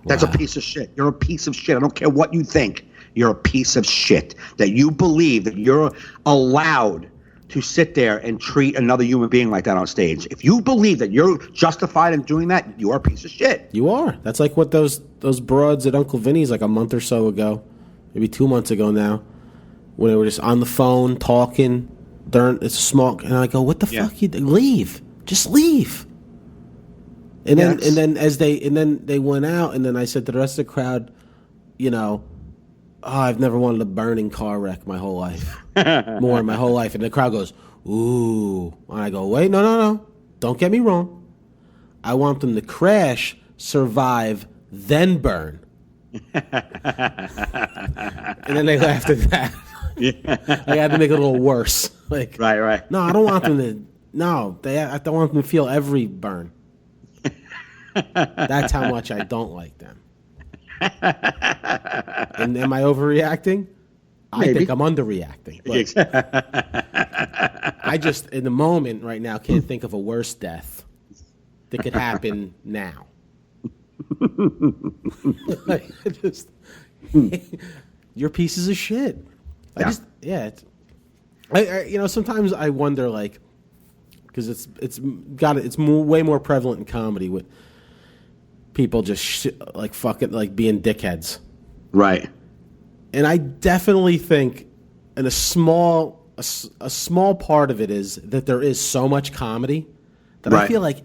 That's a piece of shit. You're a piece of shit. I don't care what you think. You're a piece of shit. That you believe that you're allowed to sit there and treat another human being like that on stage. If you believe that you're justified in doing that, you're a piece of shit. You are. That's like what those broads at Uncle Vinny's like a month or so ago, maybe 2 months ago now, when they were just on the phone talking. It's smoke, and I go, "What the fuck? You leave? Just leave." And then they went out, and then I said to the rest of the crowd, you know, I've never wanted a burning car wreck my whole life, more in my whole life. And the crowd goes, ooh. And I go, wait, no. Don't get me wrong. I want them to crash, survive, then burn. And then they laughed at that. I had to make it a little worse. Like, right. No, I don't want them to. No, I don't want them to feel every burn. That's how much I don't like them. And am I overreacting? I think I'm underreacting. But I just, in the moment right now, can't think of a worse death that could happen now. You're pieces of shit. Sometimes I wonder, like, because it's way more prevalent in comedy with people just like fucking like being dickheads, right? And I definitely think, and a small part of it is that there is so much comedy that I feel like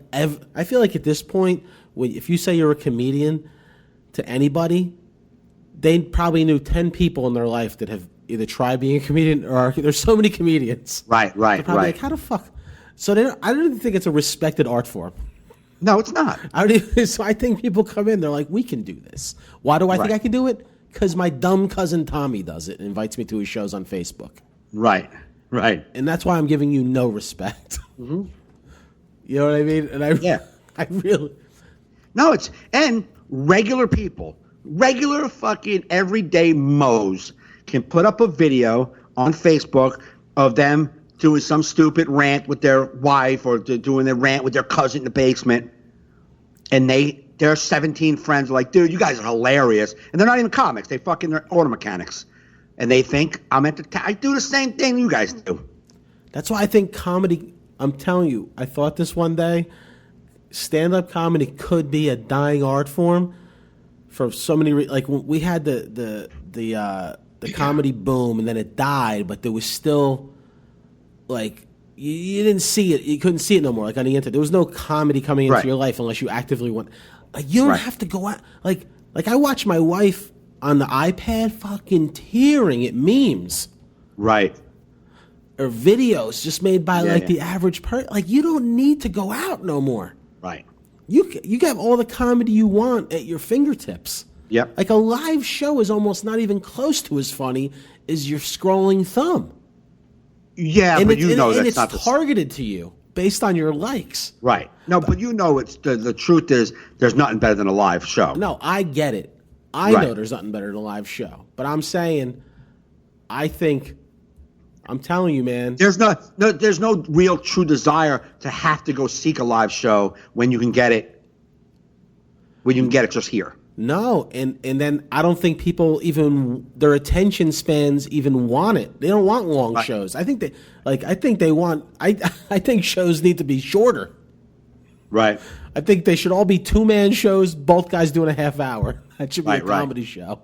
at this point, if you say you're a comedian to anybody, they probably knew 10 people in their life that have either tried being a comedian or there's so many comedians. Right. Like, how the fuck? So I don't even think it's a respected art form. No, it's not. So I think people come in, they're like, we can do this. Why do I think I can do it? Because my dumb cousin Tommy does it and invites me to his shows on Facebook. Right. And that's why I'm giving you no respect. Mm-hmm. You know what I mean? And I really... No, and regular people, regular fucking everyday Moes can put up a video on Facebook of them doing some stupid rant with their wife or doing their rant with their cousin in the basement. And their 17 friends are like, dude, you guys are hilarious. And they're not even comics. They're auto mechanics. And they think I'm I do the same thing you guys do. That's why I think comedy, I'm telling you, I thought this one day, stand-up comedy could be a dying art form for so many like we had the comedy boom and then it died, but there was still like you didn't see it, you couldn't see it no more, like on the internet. There was no comedy coming into your life unless you actively went. Like you don't Right. have to go out. Like I watch my wife on the iPad fucking tearing at memes Right. or videos just made by Yeah, like yeah. the average person. Like you don't need to go out no more. Right. You have all the comedy you want at your fingertips. Yep. Like a live show is almost not even close to as funny as your scrolling thumb. Yeah, And but it's, and that's it's not the targeted to you based on your likes. right. No, but it's the truth is there's nothing better than a live show. No, I get it. I Right. know there's nothing better than a live show. But I'm saying, I'm telling you, man. There's no real true desire to have to go seek a live show when you can get it just here. No, and then I don't think people even their attention spans even want it. They don't want long Right. shows. I think I think shows need to be shorter. Right. I think they should all be 2-man shows, both guys doing a half hour. That should be Right, a right. comedy show.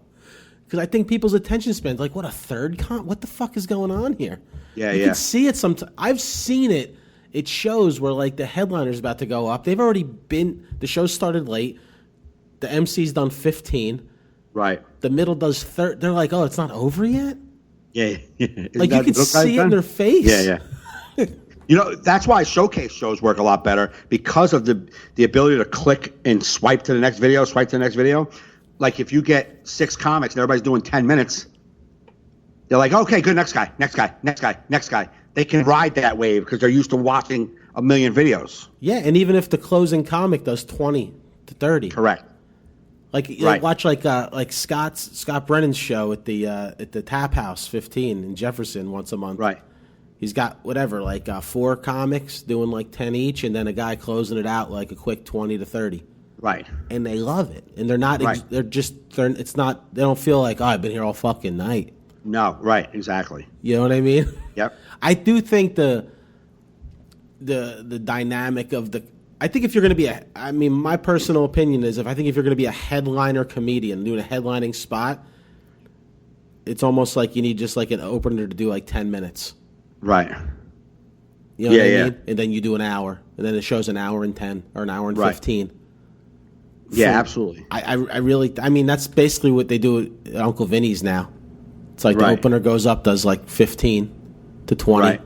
Because I think people's attention spans like, what, a third what the fuck is going on here? Yeah, you yeah. can see it sometimes. I've seen it. It shows where like the headliner's about to go up. They've already been. The show started late. The MC's done 15. Right. The middle does 30. They're like, oh, it's not over yet. Yeah. Isn't Like that you can what those guys see it in done? their face. Yeah, yeah. That's why showcase shows work a lot better because of the ability to click and swipe to the next video, Like if you get 6 comics and everybody's doing 10 minutes, they're like, okay, good, next guy. They can ride that wave because they're used to watching a million videos. Yeah, and even if the closing comic does 20 to 30. Correct. Like Right. watch like Scott Brennan's show at the Tap House 15 in Jefferson once a month. Right. He's got whatever 4 comics doing like 10 each, and then a guy closing it out like a quick 20 to 30. Right. And they love it, and they're not. Right. It's not. They don't feel like, oh, I've been here all fucking night. No. Right. Exactly. You know what I mean? Yep. I do think the dynamic of the. I think if you're going to be my personal opinion is if you're going to be a headliner comedian doing a headlining spot, it's almost like you need just like an opener to do like 10 minutes. Right. You know what I Yeah, mean? yeah. And then you do an hour, and then it shows an hour and 10 or an hour and Right. 15. Yeah. For- Absolutely. I really, that's basically what they do at Uncle Vinny's now. It's like the Right. opener goes up, does like 15 to 20, Right.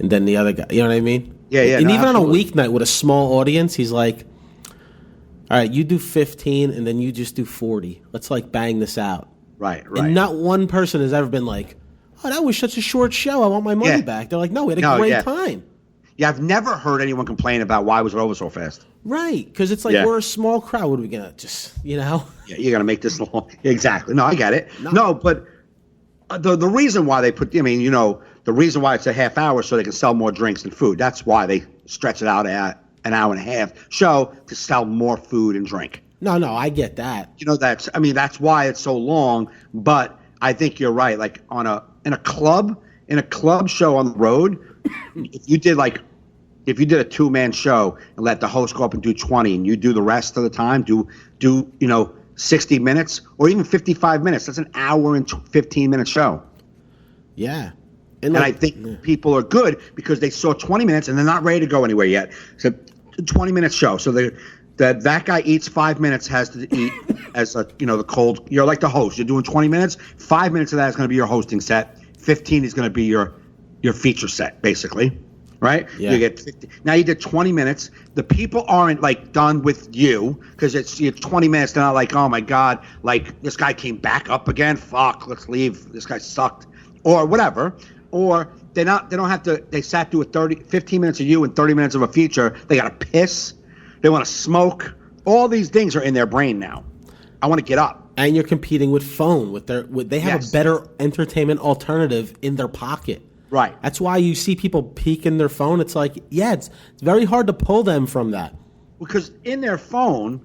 and then the other guy, you know what I mean? Yeah, yeah, And no, even absolutely. on a weeknight with a small audience, he's like, all right, you do 15, and then you just do 40. Let's like bang this out. Right. Right. And not one person has ever been like, oh, that was such a short show. I want my money Yeah. back. They're like, no, we had a No, great yeah. time. Yeah. I've never heard anyone complain about why was it over so fast. Right, because it's like Yeah. we're a small crowd. What are we gonna just, Yeah, you got to make this long. Exactly. No, I get it. No. No, but the reason why they put, the reason why it's a half hour so they can sell more drinks and food. That's why they stretch it out at an hour and a half show to sell more food and drink. No, I get that. That's why it's so long. But I think you're right. Like in a club show on the road, if you did a 2-man show and let the host go up and do 20 and you do the rest of the time, do 60 minutes or even 55 minutes, that's an hour and 15-minute show. Yeah. And I think people are good because they saw 20 minutes and they're not ready to go anywhere yet. So 20-minute show. So that guy eats 5 minutes, has to eat as the cold. You're like the host. You're doing 20 minutes. 5 minutes of that is going to be your hosting set. 15 is going to be your feature set, basically. Right? Yeah. You get 50. Now you did 20 minutes. The people aren't like done with you because it's 20 minutes. They're not like, oh my God, like this guy came back up again. Fuck, let's leave. This guy sucked, or whatever. Or they don't have to. They sat through 15 minutes of you and 30 minutes of a feature. They got to piss. They want to smoke. All these things are in their brain now. I want to get up. And you're competing with phone. They have Yes. a better entertainment alternative in their pocket. Right. That's why you see people peek in their phone. It's like, yeah, it's very hard to pull them from that. Because in their phone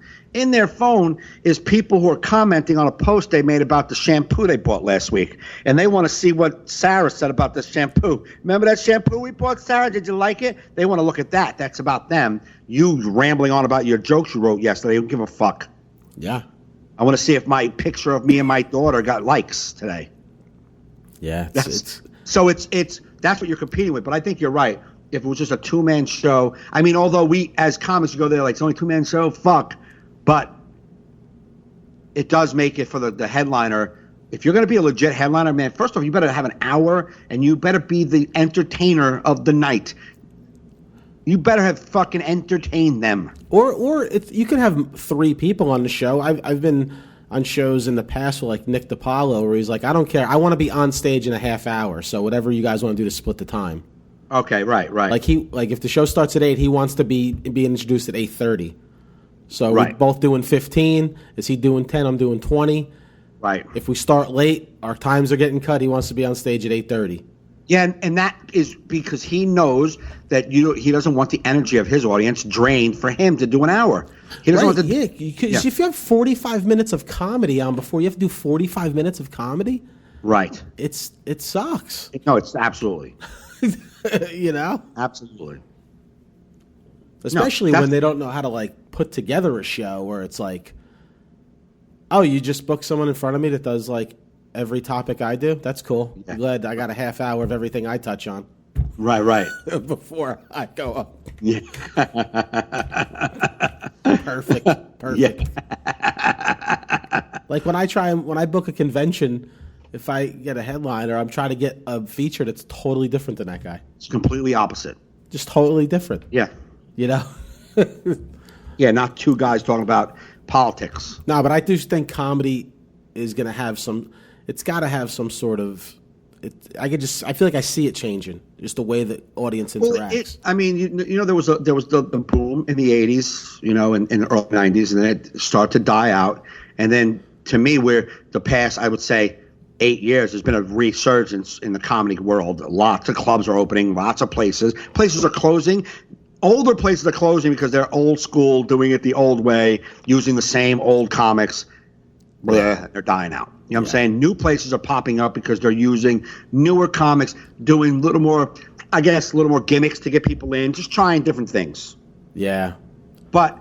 is people who are commenting on a post they made about the shampoo they bought last week. And they want to see what Sarah said about this shampoo. Remember that shampoo we bought, Sarah? Did you like it? They want to look at that. That's about them. You rambling on about your jokes you wrote yesterday. Don't give a fuck. Yeah. I want to see if my picture of me and my daughter got likes today. Yeah. So it's that's what you're competing with. But I think you're right. If it was just a 2-man show, although we as comics you go there like it's only a 2-man show, fuck. But it does make it for the headliner. If you're going to be a legit headliner, man, first off, you better have an hour, and you better be the entertainer of the night. You better have fucking entertained them. Or you could have 3 people on the show. I've been on shows in the past with like Nick DiPaolo where he's like, I don't care. I want to be on stage in a half hour. So whatever you guys want to do to split the time. Okay, right. Like if the show starts at 8, he wants to be introduced at 8:30. So Right. we're both doing 15. Is he doing 10? I'm doing 20. Right. If we start late, our times are getting cut. He wants to be on stage at 8:30. Yeah, and that is because he knows that he doesn't want the energy of his audience drained for him to do an hour. He doesn't want to. Yeah, because if you have 45 minutes of comedy on before you have to do 45 minutes of comedy, Right. it sucks. No, it's absolutely. You know? Absolutely. Especially No, when they don't know how to like put together a show where it's like, oh, you just booked someone in front of me that does like every topic I do? That's cool. Yeah. I'm glad I got a half hour of everything I touch on Right. before I go up. Yeah. Perfect. Like when I book a convention, if I get a headliner, I'm trying to get a feature that's totally different than that guy. It's completely opposite. Just totally different. Yeah. You know? Yeah, not 2 guys talking about politics. No, but I do think comedy is going to have it's got to have some sort of, I feel like I see it changing, just the way the audience interacts. There was the boom in the 80s, in the early 90s, and then it started to die out. And then to me, where the past, I would say, 8 years, there's been a resurgence in the comedy world. Lots of clubs are opening, lots of places. Places are closing. Older places are closing because they're old school, doing it the old way, using the same old comics. They're dying out. You know what I'm saying? New places are popping up because they're using newer comics, doing a little more gimmicks to get people in, just trying different things. Yeah. But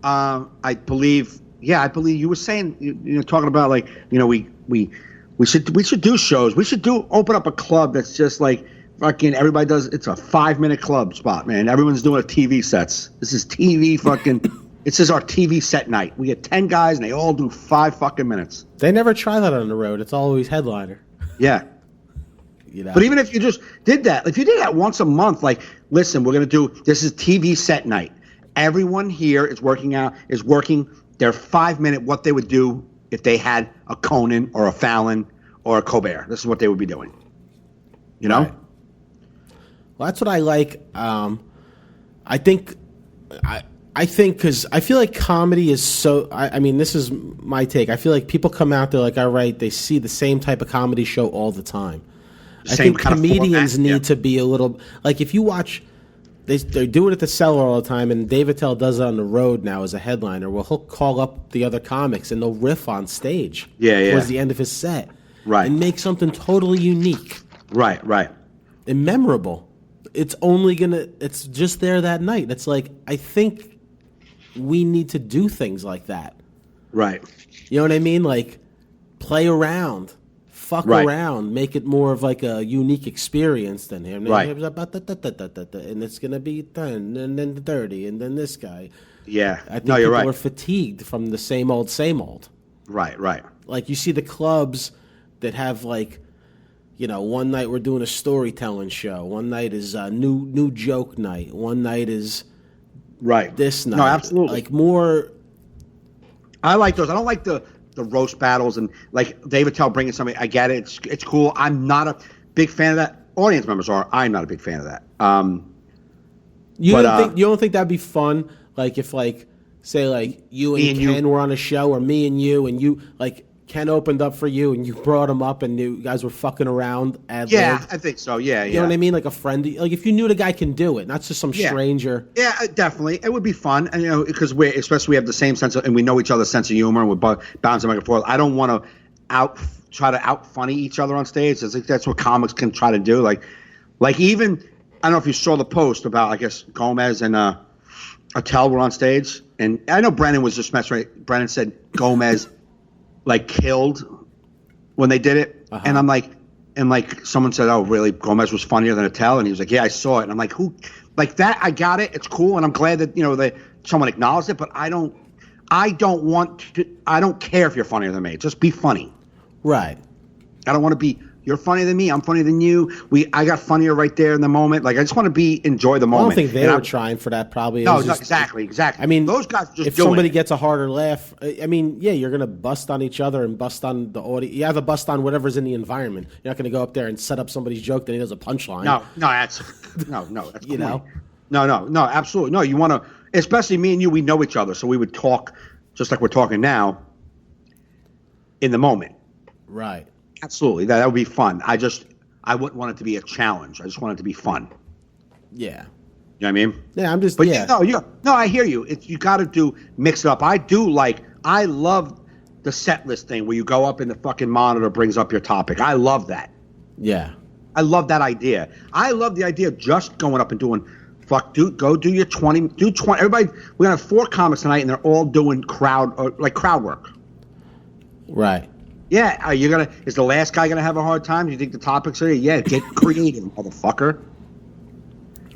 I believe you were saying, talking about like, we should do shows. We should open up a club that's just like fucking everybody does. It's a 5-minute club spot, man. Everyone's doing a TV sets. This is TV fucking. This is our TV set night. We get 10 guys and they all do 5 fucking minutes. They never try that on the road. It's always headliner. Yeah. But even if you just did that, if you did that once a month, like, listen, we're going to do, this is TV set night. Everyone here is working their 5-minute, what they would do if they had a Conan or a Fallon or a Colbert. This is what they would be doing. You know? Right. Well, that's what I like. I think because I feel like comedy is so. I mean, this is my take. I feel like people come out there like, all right, they see the same type of comedy show all the time. I think comedians need to be a little like if you watch. They do it at the Cellar all the time, and Dave Attell does it on the road now as a headliner. Well, he'll call up the other comics and they'll riff on stage. Towards the end of his set, right, and make something totally unique. Right. And memorable. It's just there that night. It's like, I think we need to do things like that. Right. You know what I mean? Like, play around, fuck around, make it more of like a unique experience than him. Right. And it's going to be 10 and then 30 and then this guy. Yeah. I think no, you're people right. are fatigued from the same old. Right. Like, you see the clubs that have like, one night we're doing a storytelling show. One night is a new joke night. One night is this night. No, absolutely. Like more. I like those. I don't like the roast battles and like Dave Attell bringing somebody. I get it. It's cool. I'm not a big fan of that. Audience members are. I'm not a big fan of that. You don't think that'd be fun? Like if say you and Ken were on a show, or me and you like. Ken opened up for you, and you brought him up, and you guys were fucking around. Yeah, I think so. Yeah. You know what I mean? Like a friend. Like if you knew the guy can do it, not just some stranger. Yeah, definitely. It would be fun, and because we have the same sense of, and we know each other's sense of humor, and we're bouncing back and forth. I don't want to try to out funny each other on stage. I think that's what comics can try to do. Like even I don't know if you saw the post about I guess Gomez and Attell were on stage, and I know Brennan was just messing. Right? Brennan said Gomez. Killed when they did it, and I'm like, someone said, "Oh, really? Gomez was funnier than Attell," and he was like, "Yeah, I saw it." And I'm like, "Who?" Like that? I got it. It's cool, and I'm glad that that someone acknowledged it. But I don't I don't care if you're funnier than me. Just be funny. Right. I don't want to be. You're funnier than me. I'm funnier than you. I got funnier right there in the moment. Like I just want to enjoy the moment. I don't think they were trying for that. Probably. No, exactly. I mean, those guys just. If somebody gets a harder laugh, I mean, yeah, you're gonna bust on each other and bust on the audience. You have a bust on whatever's in the environment. You're not gonna go up there and set up somebody's joke that he does a punchline. No, that's that's you know. No, absolutely no. You want to, especially me and you. We know each other, so we would talk just like we're talking now. In the moment. Right. Absolutely, that would be fun. I wouldn't want it to be a challenge. I just want it to be fun. Yeah. You know what I mean? Yeah, I'm just. But yeah. No, I hear you. You got to mix it up. I love the set list thing where you go up and the fucking monitor brings up your topic. I love that. Yeah. I love that idea. I love the idea of just going up and doing. Go do your 20. Do 20. Everybody, we're gonna have 4 comics tonight, and they're all doing crowd work. Right. Yeah, is the last guy gonna have a hard time? Do you think the topics are? Yeah, get creative, motherfucker.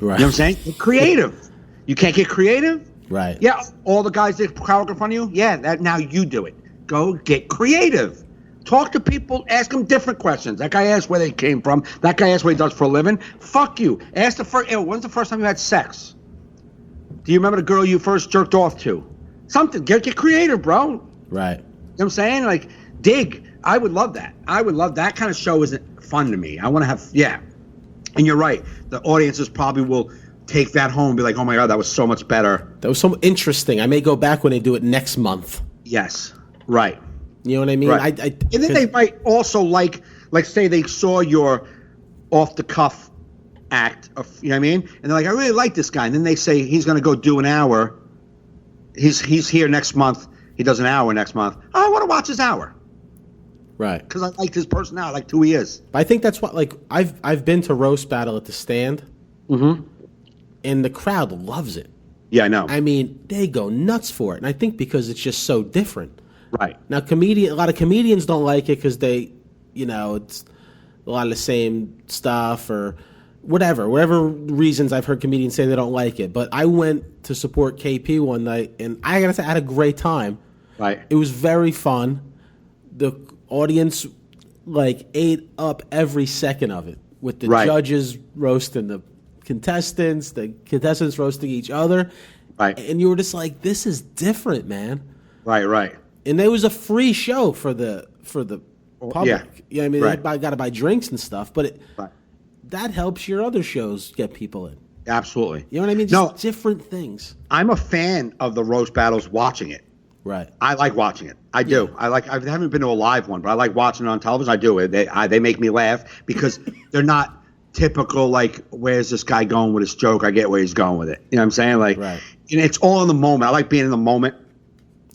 Right. You know what I'm saying? Get creative. You can't get creative? Right. Yeah, all the guys that crowd work in front of you? Yeah, now you do it. Go get creative. Talk to people, ask them different questions. That guy asked where they came from. That guy asked what he does for a living. Fuck you. Ask when's the first time you had sex? Do you remember the girl you first jerked off to? Something. Get creative, bro. Right. You know what I'm saying? Like, dig. I would love that. That kind of show isn't fun to me. I want to have, yeah. And you're right. The audiences probably will take that home and be like, oh my God, that was so much better. That was so interesting. I may go back when they do it next month. Yes. Right. You know what I mean? Right. And then they might also like say they saw your off the cuff act of, you know what I mean? And they're like, I really like this guy. And then they say he's going to go do an hour. He's here next month. He does an hour next month. Oh, I want to watch his hour. Right. Because I liked his personality. I liked who he is. I think that's what, like, I've been to Roast Battle at the Stand. Mm-hmm. And the crowd loves it. Yeah, I know. I mean, they go nuts for it. And I think because it's just so different. Right. Now, a lot of comedians don't like it because they, it's a lot of the same stuff or whatever reasons I've heard comedians say they don't like it. But I went to support KP one night, and I gotta say I had a great time. Right. It was very fun. The audience ate up every second of it with the judges roasting the contestants roasting each other. Right. And you were just like, this is different, man. Right. And there was a free show for the public. Yeah. You know what I mean? Right. They got to buy drinks and stuff, but that helps your other shows get people in. Absolutely. You know what I mean? Just different things. I'm a fan of the roast battles watching it. Right. I like watching it. I do. I haven't been to a live one, but I like watching it on television. I do. They make me laugh because they're not typical, like, where's this guy going with his joke? I get where he's going with it. You know what I'm saying? Like, right. And it's all in the moment. I like being in the moment.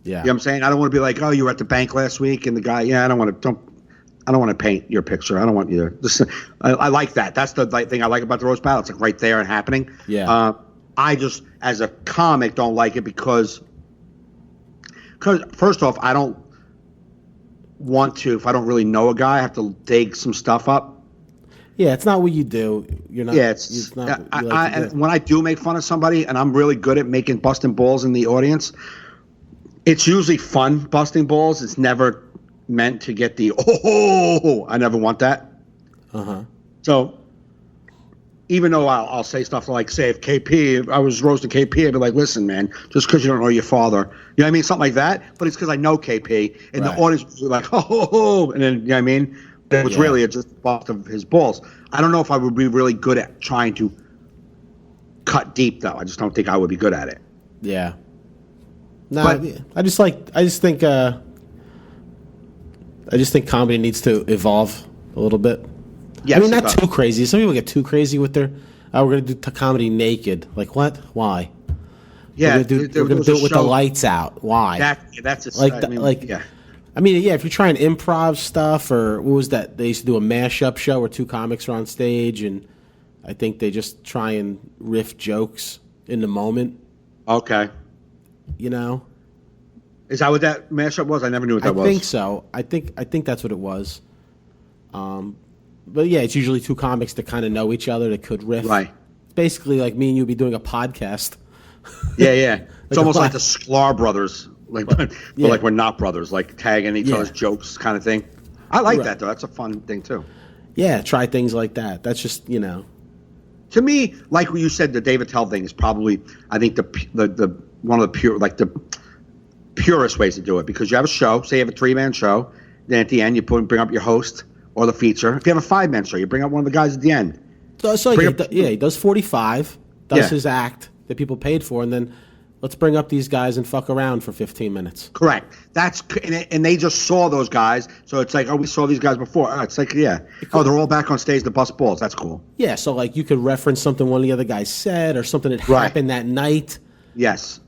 Yeah. You know what I'm saying? I don't want to be like, oh, you were at the bank last week and the guy, I don't want to paint your picture. I don't want you to. I like that. That's the thing I like about the roast battle. It's like right there and happening. Yeah. I just, as a comic, don't like it because first off, I don't want to, if I don't really know a guy, I have to dig some stuff up. Yeah, it's not what you do. You're not. Yeah, it's not what you like to do. And when I do make fun of somebody, and I'm really good at busting balls in the audience, it's usually fun busting balls. It's never meant to get the I never want that. So even though I'll say stuff like, say, if I was roasting KP, I'd be like, listen, man, just because you don't know your father, you know what I mean, something like that. But it's because I know KP, and the audience was like, and then, you know what I mean. It was really just a bust of his balls. I don't know if I would be really good at trying to cut deep, though. I just don't think I would be good at it. Yeah. No, I just think comedy needs to evolve a little bit. Yes, I mean, not too crazy. Some people get too crazy with their, we're going to do comedy naked. Like, what? Why? Yeah. We're going to do it with the lights out. Why? That's yeah. I mean, yeah, if you try and improv stuff, or what was that? They used to do a mashup show where 2 comics are on stage, and I think they just try and riff jokes in the moment. Okay. You know? Is that what that mashup was? I never knew what that was. I think so. I think that's what it was. But yeah, it's usually 2 comics that kind of know each other that could riff. Right. It's basically like me and you be doing a podcast. Yeah. It's almost like the Sklar brothers. but like we're not brothers, like tagging each other's jokes kind of thing. I like that, though. That's a fun thing, too. Yeah, try things like that. That's just, To me, like what you said, the David Tell thing is probably, I think, the one of the purest ways to do it, because you have a show, say you have a 3-man show, then at the end you bring up your host or the feature. If you have a 5-man show, you bring up one of the guys at the end. So he does 45, does his act that people paid for, and then let's bring up these guys and fuck around for 15 minutes. Correct. And they just saw those guys, so it's like, oh, we saw these guys before. Oh, it's like, yeah. Oh, they're all back on stage to bust balls. That's cool. Yeah, so like you could reference something one of the other guys said or something that happened that night. Yes.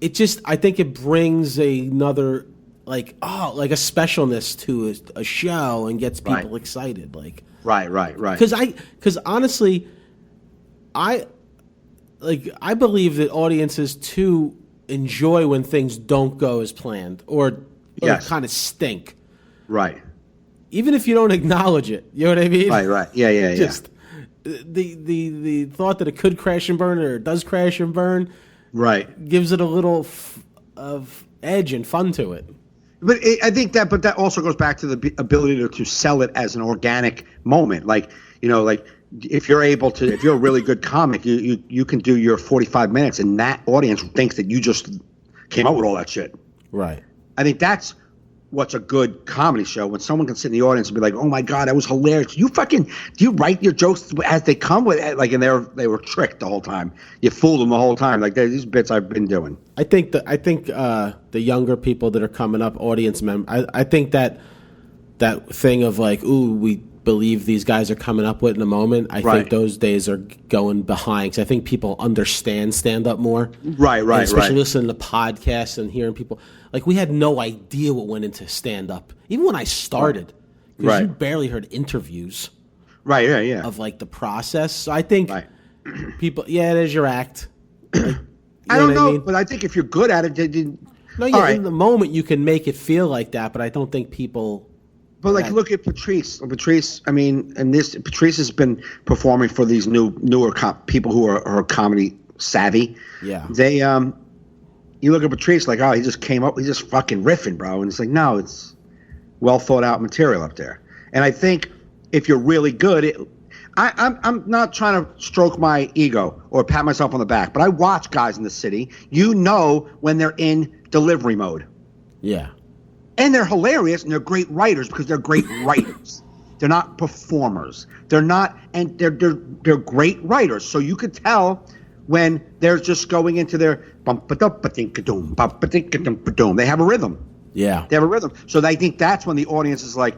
I think it brings another, like a specialness to a show and gets people excited. Like, right. Because honestly, I believe that audiences too enjoy when things don't go as planned or kind of stink. Right. Even if you don't acknowledge it, you know what I mean? Right. Yeah. Just the thought that it could crash and burn or it does crash and burn, gives it a little of edge and fun to it. But I think that also goes back to the ability to sell it as an organic moment. Like, if you're a really good comic, you can do your 45 minutes and that audience thinks that you just came up with all that shit. Right. I think that's what's a good comedy show, when someone can sit in the audience and be like, oh my God, that was hilarious. Do you write your jokes as they come with it? Like, and they were tricked the whole time. You fooled them the whole time. Like, these bits I've been doing. I think the younger people that are coming up, audience members, I think that thing of like, ooh, we believe these guys are coming up with in a moment. I think those days are going behind, because I think people understand stand-up more. Right. And especially listening to podcasts and hearing people. Like, we had no idea what went into stand-up. Even when I started. Because you barely heard interviews. Right, yeah. Of, like, the process. So I think people, it is your act. Like, I don't know, but I think if you're good at it, in the moment you can make it feel like that, but I don't think people... But look at Patrice. Patrice, I mean, Patrice has been performing for these newer people who are comedy savvy. Yeah. They, you look at Patrice like, oh, he just came up, he's just fucking riffing, bro. And it's like, no, it's well thought out material up there. And I think if you're really good, I'm not trying to stroke my ego or pat myself on the back, but I watch guys in the city. When they're in delivery mode. Yeah. And they're hilarious, and they're great writers because they're great writers. They're not performers. They're not, and they're great writers. So you could tell when they're just going into their bum-ba-dum-ba-dink-a-doom, bum-ba-dink-a-dum-ba-doom. They have a rhythm. Yeah. They have a rhythm. So I think that's when the audience is like,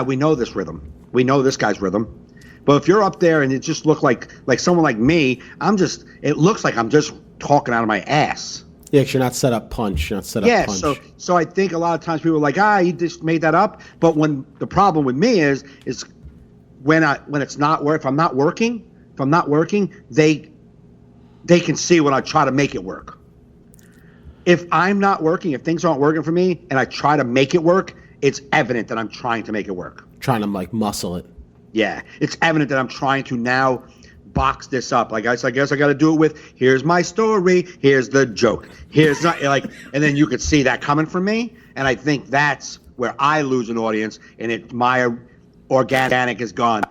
we know this rhythm. We know this guy's rhythm. But if you're up there and it just look like someone like me, it looks like I'm just talking out of my ass. Yeah, because you're not set up punch. Yeah, so I think a lot of times people are like, you just made that up. But when the problem with me is when it's not work. If I'm not working, they can see when I try to make it work. If I'm not working, if things aren't working for me, and I try to make it work, it's evident that I'm trying to make it work. Trying to muscle it. Yeah, it's evident that I'm trying to now box this up. Like, I guess I got to do it with, here's my story, here's the joke, here's not, and then you could see that coming from me, and I think that's where I lose an audience, and my organic is gone.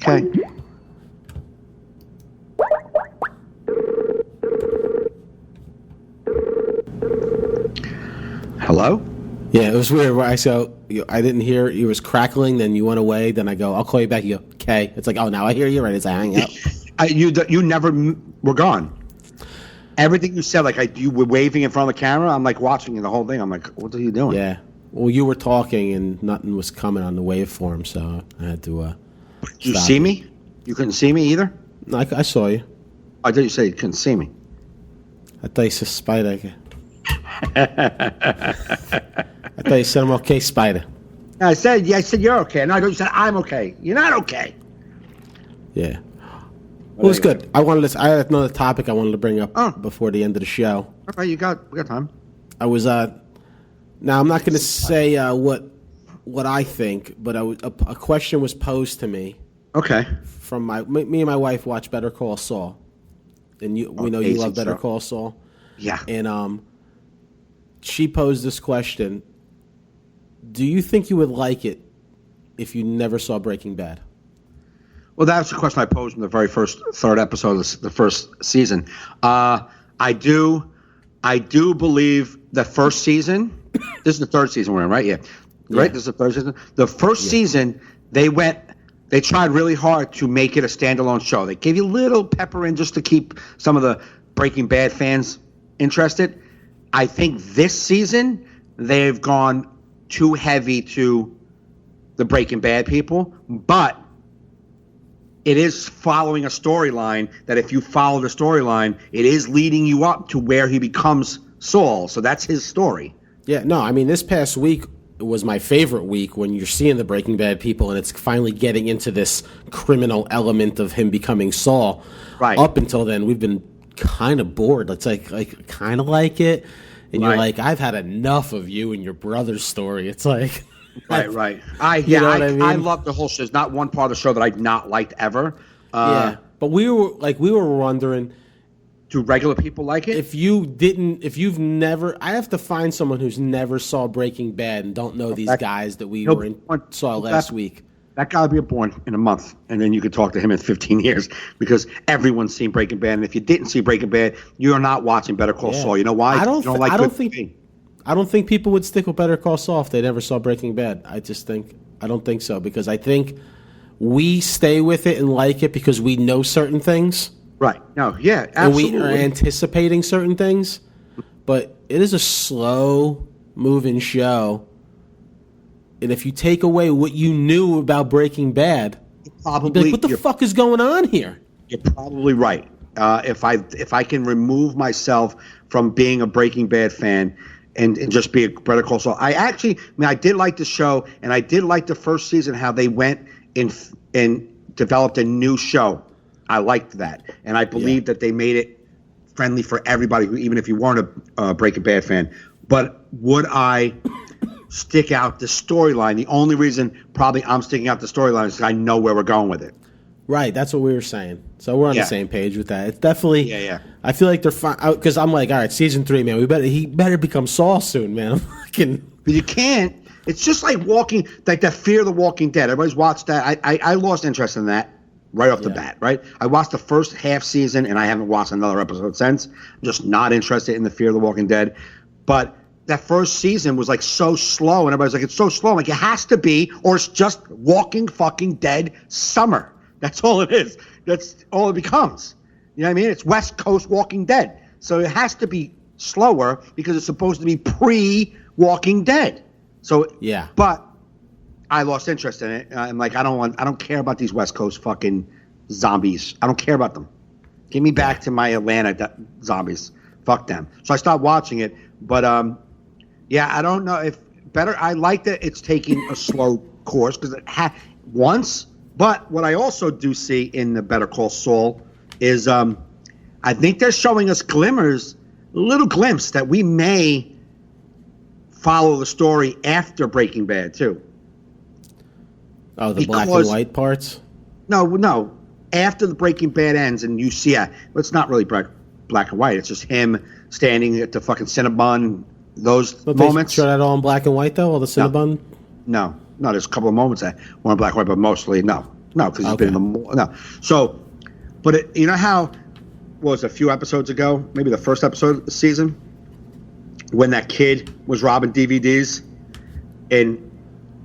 Okay. Hello? Yeah, it was weird. I didn't hear, it was crackling, then you went away, then I go, I'll call you back. You go, okay. It's like, oh, now I hear you, right as I hang up. You never were gone. Everything you said, you were waving in front of the camera. I'm like watching you the whole thing. I'm like, what are you doing? Yeah. Well, you were talking and nothing was coming on the waveform, so I had to Did you see me? You couldn't see me either? No, I saw you. I thought you said you couldn't see me. I thought you said Spider. I thought you said I'm okay, Spider. I said you're okay. No, I thought you said I'm okay. You're not okay. Yeah. Well, it was good. I had another topic I wanted to bring up before the end of the show. Okay, we got time. I was now I'm not going to say what what I think, but a question was posed to me Okay. from me and my wife watch Better Call Saul, and we know you love Better Call Saul. Yeah. And she posed this question: do you think you would like it if you never saw Breaking Bad? Well, that's the question I posed in the very first third episode of the first season. I do believe the first season. This is the third season we're in, right? Yeah. Right. This is the third season. The first season, they tried really hard to make it a standalone show. They gave you a little pepper in just to keep some of the Breaking Bad fans interested. I think this season they've gone too heavy to the Breaking Bad people, but it is following a storyline that if you follow the storyline, it is leading you up to where he becomes Saul. So that's his story. Yeah, no, I mean, this past week was my favorite week when you're seeing the Breaking Bad people and it's finally getting into this criminal element of him becoming Saul. Right. Up until then, we've been kind of bored. It's like kind of like it. And you're like, I've had enough of you and your brother's story. It's like... Right. I love the whole show. There's not one part of the show that I've not liked ever. But we were wondering, do regular people like it? if you've never, I have to find someone who's never saw Breaking Bad and don't know these guys that we saw last week. That guy will be born in a month, and then you could talk to him in 15 years because everyone's seen Breaking Bad. And if you didn't see Breaking Bad, you're not watching Better Call Saul. You know why? I don't think people would stick with Better Call Saul if they never saw Breaking Bad. I don't think so, because I think we stay with it and like it because we know certain things. Right. No, yeah, absolutely. And we are anticipating certain things, but it is a slow-moving show. And if you take away what you knew about Breaking Bad, you'd be like, what the fuck is going on here? You're probably right. If I can remove myself from being a Breaking Bad fan and just be a Better Call Saul. I did like the show, and I did like the first season, how they went and developed a new show. I liked that. And I believe that they made it friendly for everybody, even if you weren't a Breaking Bad fan. But would I stick out the storyline? The only reason probably I'm sticking out the storyline is because I know where we're going with it. Right, that's what we were saying. So we're on the same page with that. It's definitely. Yeah. I feel like they're fine because I'm like, all right, season 3, man. He better become Saul soon, man. But you can't. It's just like walking, like that Fear the Walking Dead. Everybody's watched that. I lost interest in that right off the bat. Right, I watched the first half season, and I haven't watched another episode since. I'm just not interested in the Fear the Walking Dead. But that first season was like so slow, and everybody's like, it's so slow. I'm like, it has to be, or it's just Walking fucking Dead summer. That's all it is. That's all it becomes. You know what I mean? It's West Coast Walking Dead. So it has to be slower because it's supposed to be pre-Walking Dead. So but I lost interest in it. I'm like, I don't care about these West Coast fucking zombies. I don't care about them. Give me back to my Atlanta zombies. Fuck them. So I stopped watching it. But I don't know if better. I like that it's taking a slow course because it had once. But what I also do see in the Better Call Saul is I think they're showing us glimmers, a little glimpse that we may follow the story after Breaking Bad too. Oh, the black and white parts? No. After the Breaking Bad ends and you see it's not really black and white. It's just him standing at the fucking Cinnabon, those moments. They show that all in black and white though, all the Cinnabon? No, there's a couple of moments that were in black and white, but mostly no, because he's been in the no. So, but you know how was a few episodes ago, maybe the first episode of the season, when that kid was robbing DVDs, and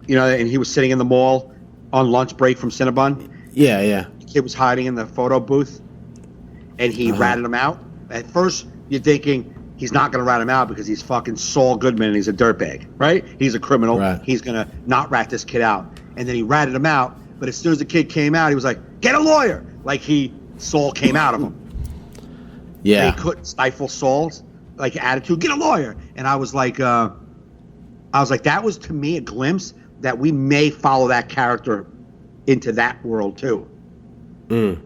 and he was sitting in the mall on lunch break from Cinnabon. Yeah. The kid was hiding in the photo booth, and he ratted him out. At first, you're thinking he's not going to rat him out because he's fucking Saul Goodman and he's a dirtbag, right? He's a criminal. Right. He's going to not rat this kid out. And then he ratted him out. But as soon as the kid came out, he was like, get a lawyer. Like Saul came out of him. Yeah. And he couldn't stifle Saul's attitude. Get a lawyer. And I was like, that was to me a glimpse that we may follow that character into that world too. You know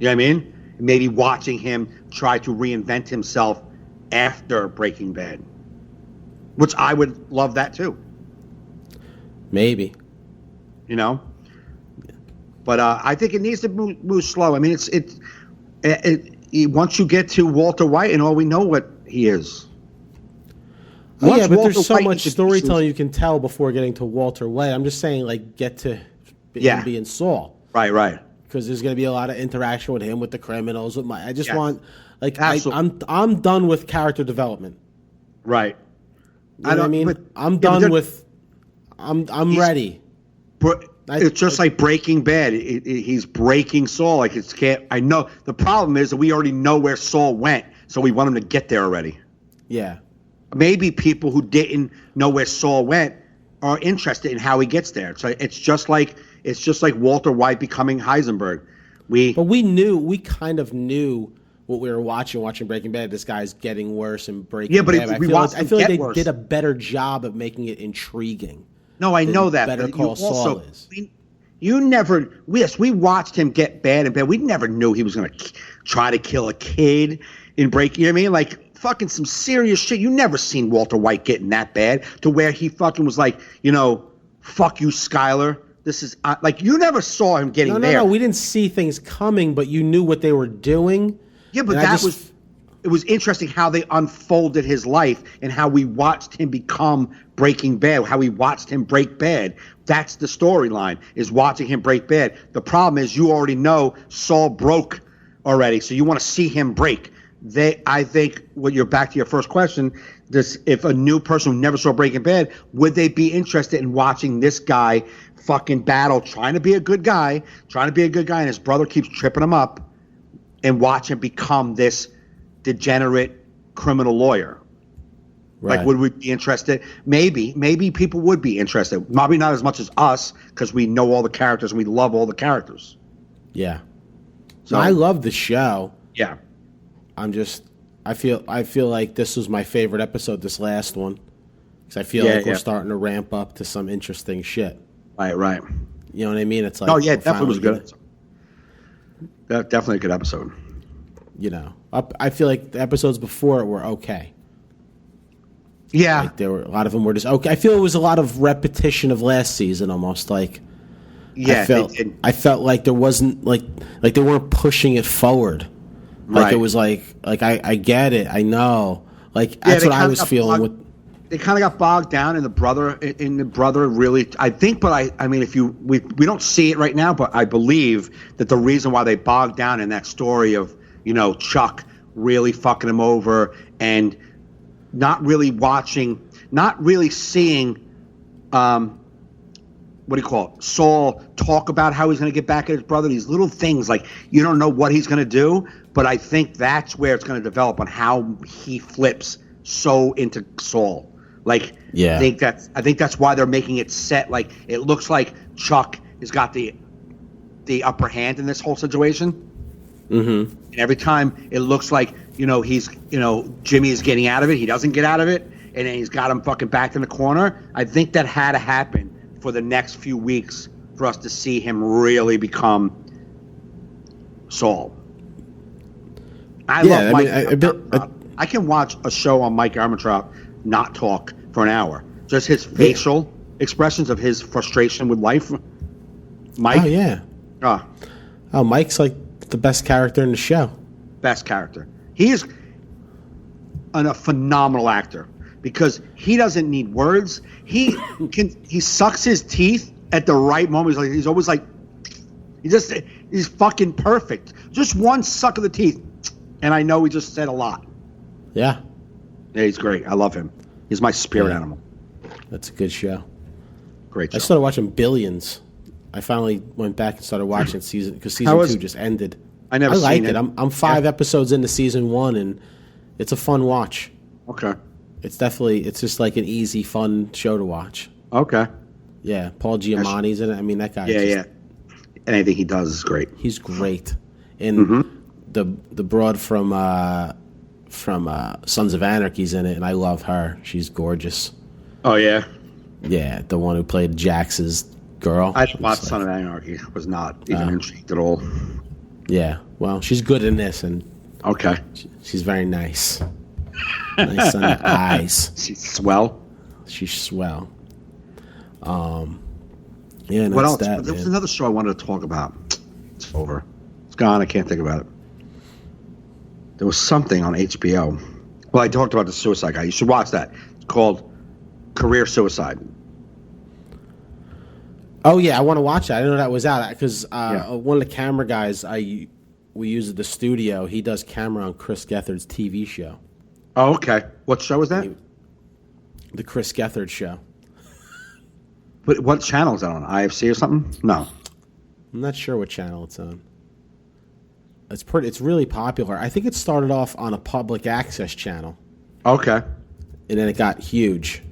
what I mean? Maybe watching him try to reinvent himself after Breaking Bad, which I would love that too. Maybe. You know. But I think it needs to move slow. I mean, once you get to Walter White, and all we know what he is. Oh, yeah, but Walter there's so White much storytelling you can tell before getting to Walter White. I'm just saying, like, get to him being Saul. Right. Because there's going to be a lot of interaction with him, with the criminals, with I just want, like, I'm done with character development. Right. You know what I mean? I'm done with. I'm ready. It's just like Breaking Bad. He's breaking Saul. Like I know the problem is that we already know where Saul went, so we want him to get there already. Yeah. Maybe people who didn't know where Saul went are interested in how he gets there. So it's just like Walter White becoming Heisenberg. But we kind of knew what we were watching Breaking Bad. This guy's getting worse and Breaking Bad. I feel like they did a better job of making it intriguing. No, I know that. Better Call Saul is. We watched him get bad and bad. We never knew he was going to try to kill a kid in Breaking. You know what I mean? Like fucking some serious shit. You never seen Walter White getting that bad to where he fucking was like, fuck you, Skyler. This is like you never saw him getting there. No. We didn't see things coming, but you knew what they were doing. Yeah, but it was interesting how they unfolded his life and how we watched him become Breaking Bad, how we watched him break bad. That's the storyline, is watching him break bad. The problem is you already know Saul broke already, so you want to see him break. I think when you're back to your first question, if a new person who never saw Breaking Bad, would they be interested in watching this guy fucking battle, trying to be a good guy, and his brother keeps tripping him up, and watch him become this degenerate criminal lawyer? Right. Like, would we be interested? Maybe people would be interested. Probably not as much as us, because we know all the characters and we love all the characters. Yeah. So I love the show. Yeah. I feel like this was my favorite episode, this last one, because I feel like we're starting to ramp up to some interesting shit. Right. You know what I mean? It's like, oh yeah, definitely was good. Definitely a good episode. I feel like the episodes before it were okay. Yeah, like a lot of them were just okay. I feel it was a lot of repetition of last season, almost like. Yeah, I felt like there wasn't like they weren't pushing it forward. Like it was like I get it, I know. Like that's what I was feeling. They kind of got bogged down in the brother. Really, I think. But I mean, we don't see it right now, but I believe that the reason why they bogged down in that story of Chuck really fucking him over and not really seeing, what do you call it? Saul talk about how he's going to get back at his brother. These little things, like you don't know what he's going to do, but I think that's where it's going to develop on how he flips so into Saul. Like, yeah, I think that's why they're making it set. Like, it looks like Chuck has got the upper hand in this whole situation. Mm-hmm. And every time it looks like he's Jimmy is getting out of it, he doesn't get out of it, and then he's got him fucking back in the corner. I think that had to happen for the next few weeks for us to see him really become Saul. I love Mike. I can watch a show on Mike Ehrmantraut not talk for an hour. Just his facial expressions of his frustration with life. Mike. Oh yeah. Oh, Mike's like the best character in the show. Best character. He is a phenomenal actor because he doesn't need words. He sucks his teeth at the right moment. He's always like, he's fucking perfect. Just one suck of the teeth, and I know he just said a lot. Yeah. Yeah, he's great. I love him. He's my spirit animal. That's a good show. Great show. I started watching Billions. I finally went back and started watching season 2 just ended. I liked it. I'm 5 episodes into season 1, and it's a fun watch. Okay. It's just like an easy, fun show to watch. Okay. Yeah, Paul Giamatti's in it. I mean, that guy. Yeah. Anything he does is great. He's great. And the broad from Sons of Anarchy's in it, and I love her. She's gorgeous. Oh yeah. Yeah, the one who played Jax's girl. I watched Son of Anarchy. Was not even intrigued at all. Yeah, well, she's good in this, and okay, she's very nice. Nice on the eyes. She's swell. She's swell. Yeah, and What that's else? that, There was man. another show I wanted to talk about. It's over. It's gone. I can't think about it. There was something on HBO. Well, I talked about the Suicide Guy. You should watch that. It's called Career Suicide. Oh yeah, I want to watch that. I didn't know that was out because Yeah. one of the camera guys we use at the studio. He does camera on Chris Gethard's TV show, Oh, okay. What show was that? the Chris Gethard Show. But what channel is that on? IFC or something? No. I'm not sure what channel it's on. It's really popular. I think it started off on a public access channel, Okay. and then it got huge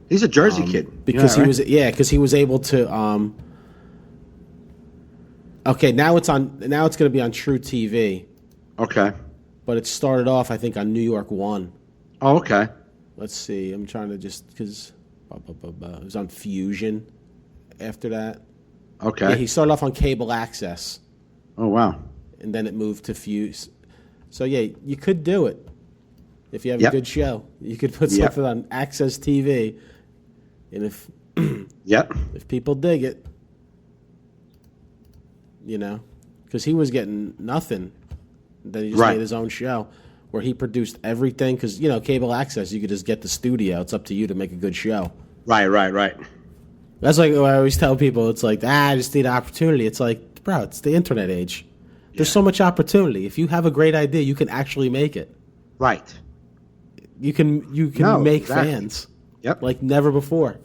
He's a Jersey kid. because Yeah, he right? was he was able to. Okay, now it's on. Now it's going to be on True TV, Okay. but it started off I think on New York One. Oh, okay. Let's see. I'm trying to just because it was on Fusion. After that, Okay. yeah, he started off on cable access, Oh, wow. and then it moved to Fuse. So yeah, you could do it if you have Yep. a good show. You could put Yep. something on Access TV, and Yep. if people dig it, because he was getting nothing, then he just Right. made his own show where he produced everything. Because cable access, you could just get the studio. It's up to you to make a good show. Right. That's like what I always tell people. It's like, I just need opportunity. It's like, bro, it's the internet age. There's so much opportunity. If you have a great idea, you can actually make it. Right. You can No, make exactly. fans Yep. like never before.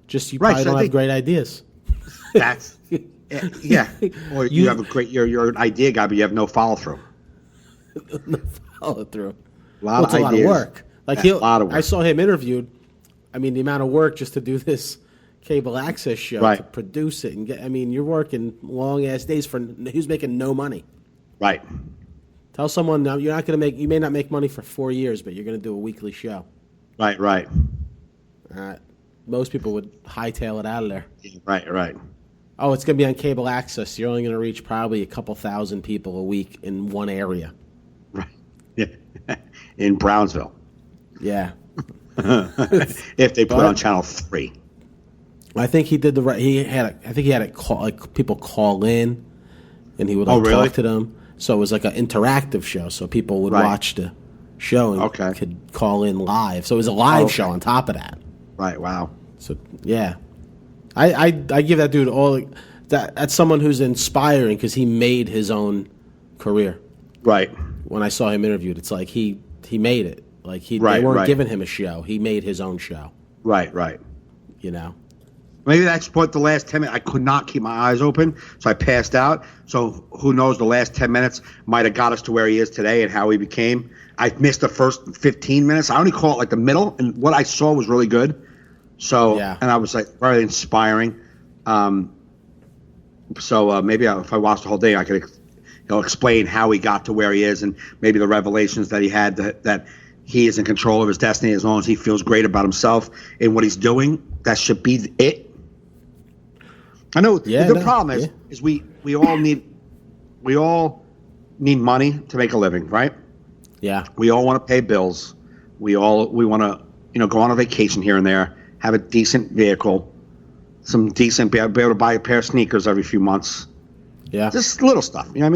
Just you Right, probably so I don't have think- great ideas. That's yeah. Or you have a great. You're an idea guy, but you have no follow through. Follow through. A lot It's of a lot of ideas. work. Like Yeah, a lot of work. I saw him interviewed. I mean, the amount of work just to do this cable access show, Right. to produce it and get. I mean, you're working long ass days for who's making no money. Right. Tell someone now you're not going to make. You may not make money for 4 years, but you're going to do a weekly show. Right. Most people would hightail it out of there. Right. Oh, it's going to be on cable access. You're only going to reach probably a couple thousand people a week in one area. Right. Yeah. In Brownsville, Yeah. if they put it on Channel 3. I think he did the right. I think he had it call like people call in, and he would like Oh, really? talk to them. So it was like an interactive show. So people would Right. watch the show and Okay. could call in live. So it was a live Okay. show on top of that. Right. Wow. So yeah, I give that dude all that. That's someone who's inspiring because he made his own career. Right. When I saw him interviewed, it's like he made it. Like they Right, weren't right. giving him a show. He made his own show. Right. You know. Maybe that's what the last 10 minutes, I could not keep my eyes open, so I passed out. So who knows, the last 10 minutes might have got us to where he is today and how he became. I missed the first 15 minutes. I only call it like the middle, and what I saw was really good. So, Yeah. and I was like very inspiring. Maybe if I watched the whole day, I could explain how he got to where he is and maybe the revelations that he had that he is in control of his destiny as long as he feels great about himself and what he's doing. That should be it. I know the problem is we all need money to make a living, right? Yeah. We all want to pay bills. We want to go on a vacation here and there, have a decent vehicle, be able to buy a pair of sneakers every few months. Yeah. Just little stuff. You know what I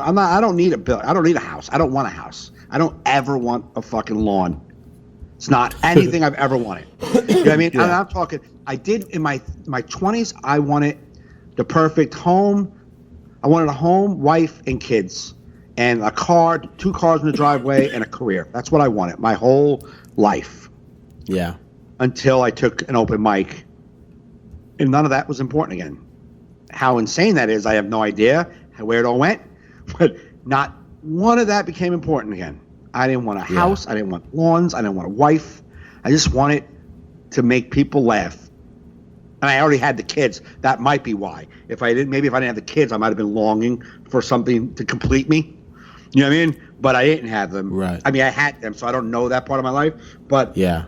mean? I don't need a bill. I don't need a house. I don't want a house. I don't ever want a fucking lawn. It's not anything I've ever wanted. You know what I mean? Yeah. And I'm talking, I did in my 20s, I wanted the perfect home. I wanted a home, wife, and kids. And a car, 2 cars in the driveway, and a career. That's what I wanted my whole life. Yeah. Until I took an open mic. And none of that was important again. How insane that is, I have no idea where it all went. But not one of that became important again. I didn't want a house. I didn't want lawns. I didn't want a wife. I just wanted to make people laugh. And I already had the kids. That might be why. If I didn't have the kids, I might have been longing for something to complete me. You know what I mean? But I didn't have them. Right. I mean, I had them, so I don't know that part of my life. But Yeah.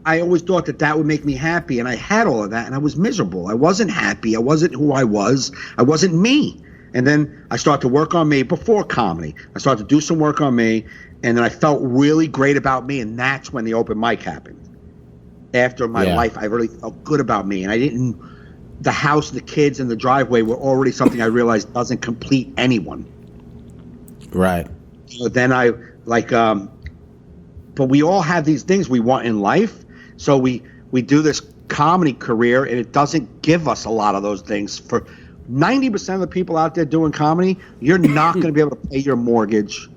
I always thought that would make me happy, and I had all of that, and I was miserable. I wasn't happy. I wasn't who I was. I wasn't me. And then I started to work on me before comedy. I started to do some work on me, and then I felt really great about me, and that's when the open mic happened. after my Yeah. life. I really felt good about me, and I didn't. The house, the kids, and the driveway were already something I realized doesn't complete anyone. Right. So then I like, but we all have these things we want in life. So we do this comedy career, and it doesn't give us a lot of those things. For 90% of the people out there doing comedy, you're not going to be able to pay your mortgage,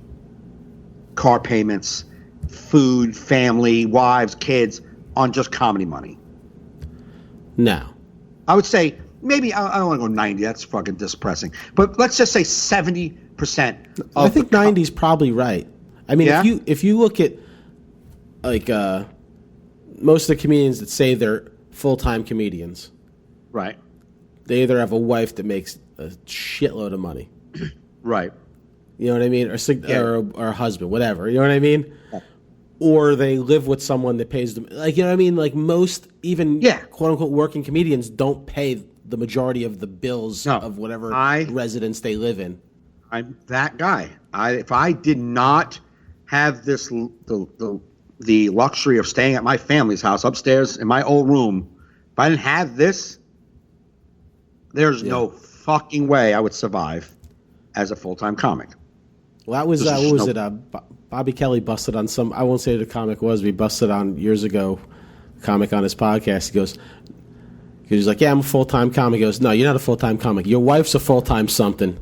car payments, food, family, wives, kids on just comedy money. No. I would say maybe I don't want to go 90. That's fucking depressing. But let's just say 70%. I think 90 is probably right. I mean, Yeah? if you look at like most of the comedians that say they're full-time comedians, Right. they either have a wife that makes a shitload of money, Right. you know what I mean, or Yeah. or a husband, whatever, you know what I mean, or they live with someone that pays them, like, you know what I mean, like most even quote unquote working comedians don't pay the majority of the bills of whatever residence they live in. I'm that guy. If I did not have this the luxury of staying at my family's house upstairs in my old room, if I didn't have this, there's no fucking way I would survive as a full-time comic. Well, that was what was it? Bobby Kelly busted on some. I won't say who the comic was. But he busted on years ago. Comic on his podcast. He was like, "Yeah, I'm a full-time comic." He goes, "No, you're not a full-time comic. Your wife's a full-time something.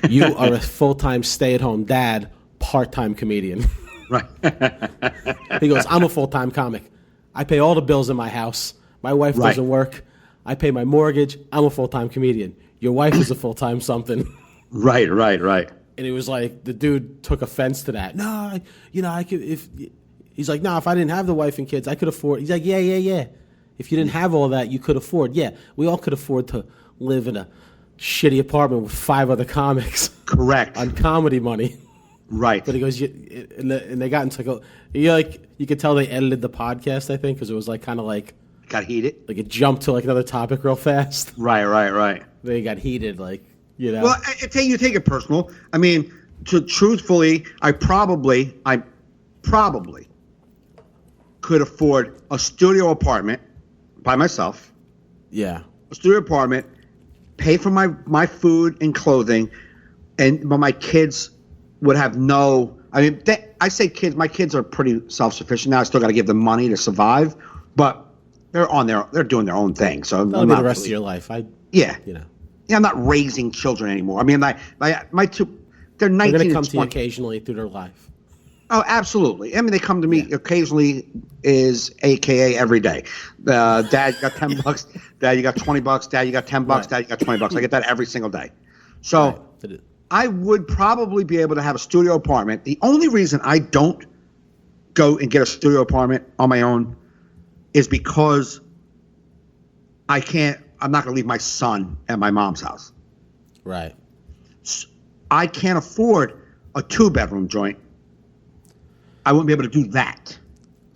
You are a full-time stay-at-home dad, part-time comedian." Right. He goes, "I'm a full-time comic. I pay all the bills in my house. My wife doesn't work. I pay my mortgage. I'm a full-time comedian. Your wife is a full-time something." Right. And it was like the dude took offense to that. No, I could if he's like, no, if I didn't have the wife and kids, I could afford. He's like, yeah. If you didn't have all that, you could afford. Yeah, we all could afford to live in a shitty apartment with 5 other comics. Correct. On comedy money. Right. But he goes, and they got into you could tell they edited the podcast, I think, because it was like kind of like got heated. Like it jumped to like another topic real fast. Right. They got heated, like. You know? Well, I tell you take it personal. I mean, truthfully, I probably could afford a studio apartment by myself. Yeah. A studio apartment, pay for my food and clothing, but my kids would have no. I mean, I say kids. My kids are pretty self-sufficient now. I still got to give them money to survive, but they're doing their own thing. So that'll be the rest of your life. Yeah. You know. Yeah, I'm not raising children anymore. I mean, my two, they're 19 They're going to come and to you 20. occasionally through their life. Oh, absolutely. I mean, they come to me occasionally, is AKA every day. Dad, you got $10. Dad, you got $20. Dad, you got $10. Right. Dad, you got $20. I get that every single day. So I would probably be able to have a studio apartment. The only reason I don't go and get a studio apartment on my own is because I'm not going to leave my son at my mom's house. Right. I can't afford a 2-bedroom joint. I wouldn't be able to do that.